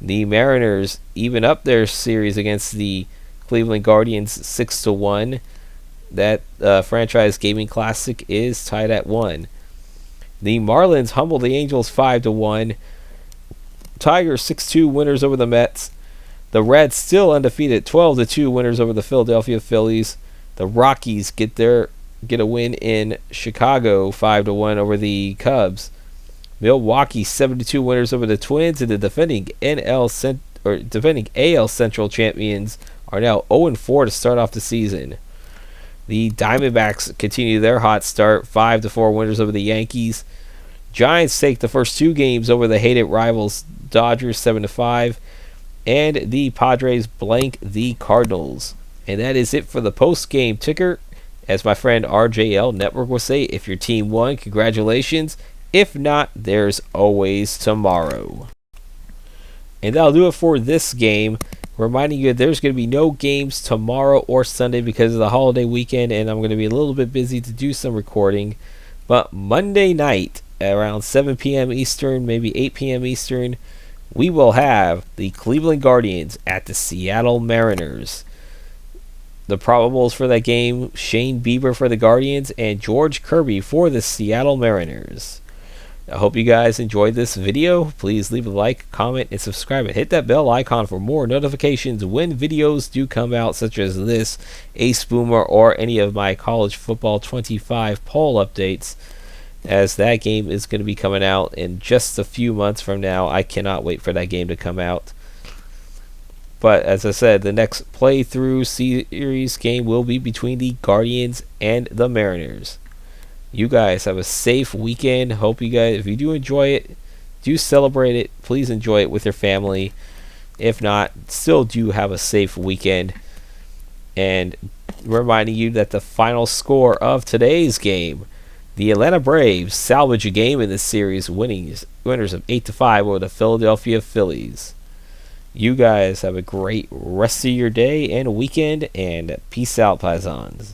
The Mariners even up their series against the Cleveland Guardians 6-1. That franchise gaming classic is tied at 1. The Marlins humble the Angels 5-1. Tigers 6-2 winners over the Mets. The Reds still undefeated 12-2 winners over the Philadelphia Phillies. The Rockies get a win in Chicago 5-1 over the Cubs. Milwaukee 7-2 winners over the Twins, and the defending AL Central champions are now 0-4 to start off the season. The Diamondbacks continue their hot start, 5-4 winners over the Yankees. Giants take the first two games over the hated rivals Dodgers 7-5, and the Padres blank the Cardinals. And that is it for the post-game ticker. As my friend RJL Network will say, if your team won, congratulations. If not, there's always tomorrow. And that'll do it for this game. Reminding you there's going to be no games tomorrow or Sunday because of the holiday weekend, and I'm going to be a little bit busy to do some recording. But Monday night, around 7 p.m. Eastern, maybe 8 p.m. Eastern, we will have the Cleveland Guardians at the Seattle Mariners. The probables for that game, Shane Bieber for the Guardians and George Kirby for the Seattle Mariners. I hope you guys enjoyed this video. Please leave a like, comment, and subscribe, and hit that bell icon for more notifications when videos do come out, such as this, Ace Boomer, or any of my College Football 25 poll updates, as that game is going to be coming out in just a few months from now. I cannot wait for that game to come out. But as I said, the next playthrough series game will be between the Guardians and the Mariners. You guys have a safe weekend. Hope you guys, if you do enjoy it, do celebrate it. Please enjoy it with your family. If not, still do have a safe weekend. And reminding you that the final score of today's game, the Atlanta Braves salvage a game in this series, winners of 8-5 over the Philadelphia Phillies. You guys have a great rest of your day and weekend, and peace out, Paisans.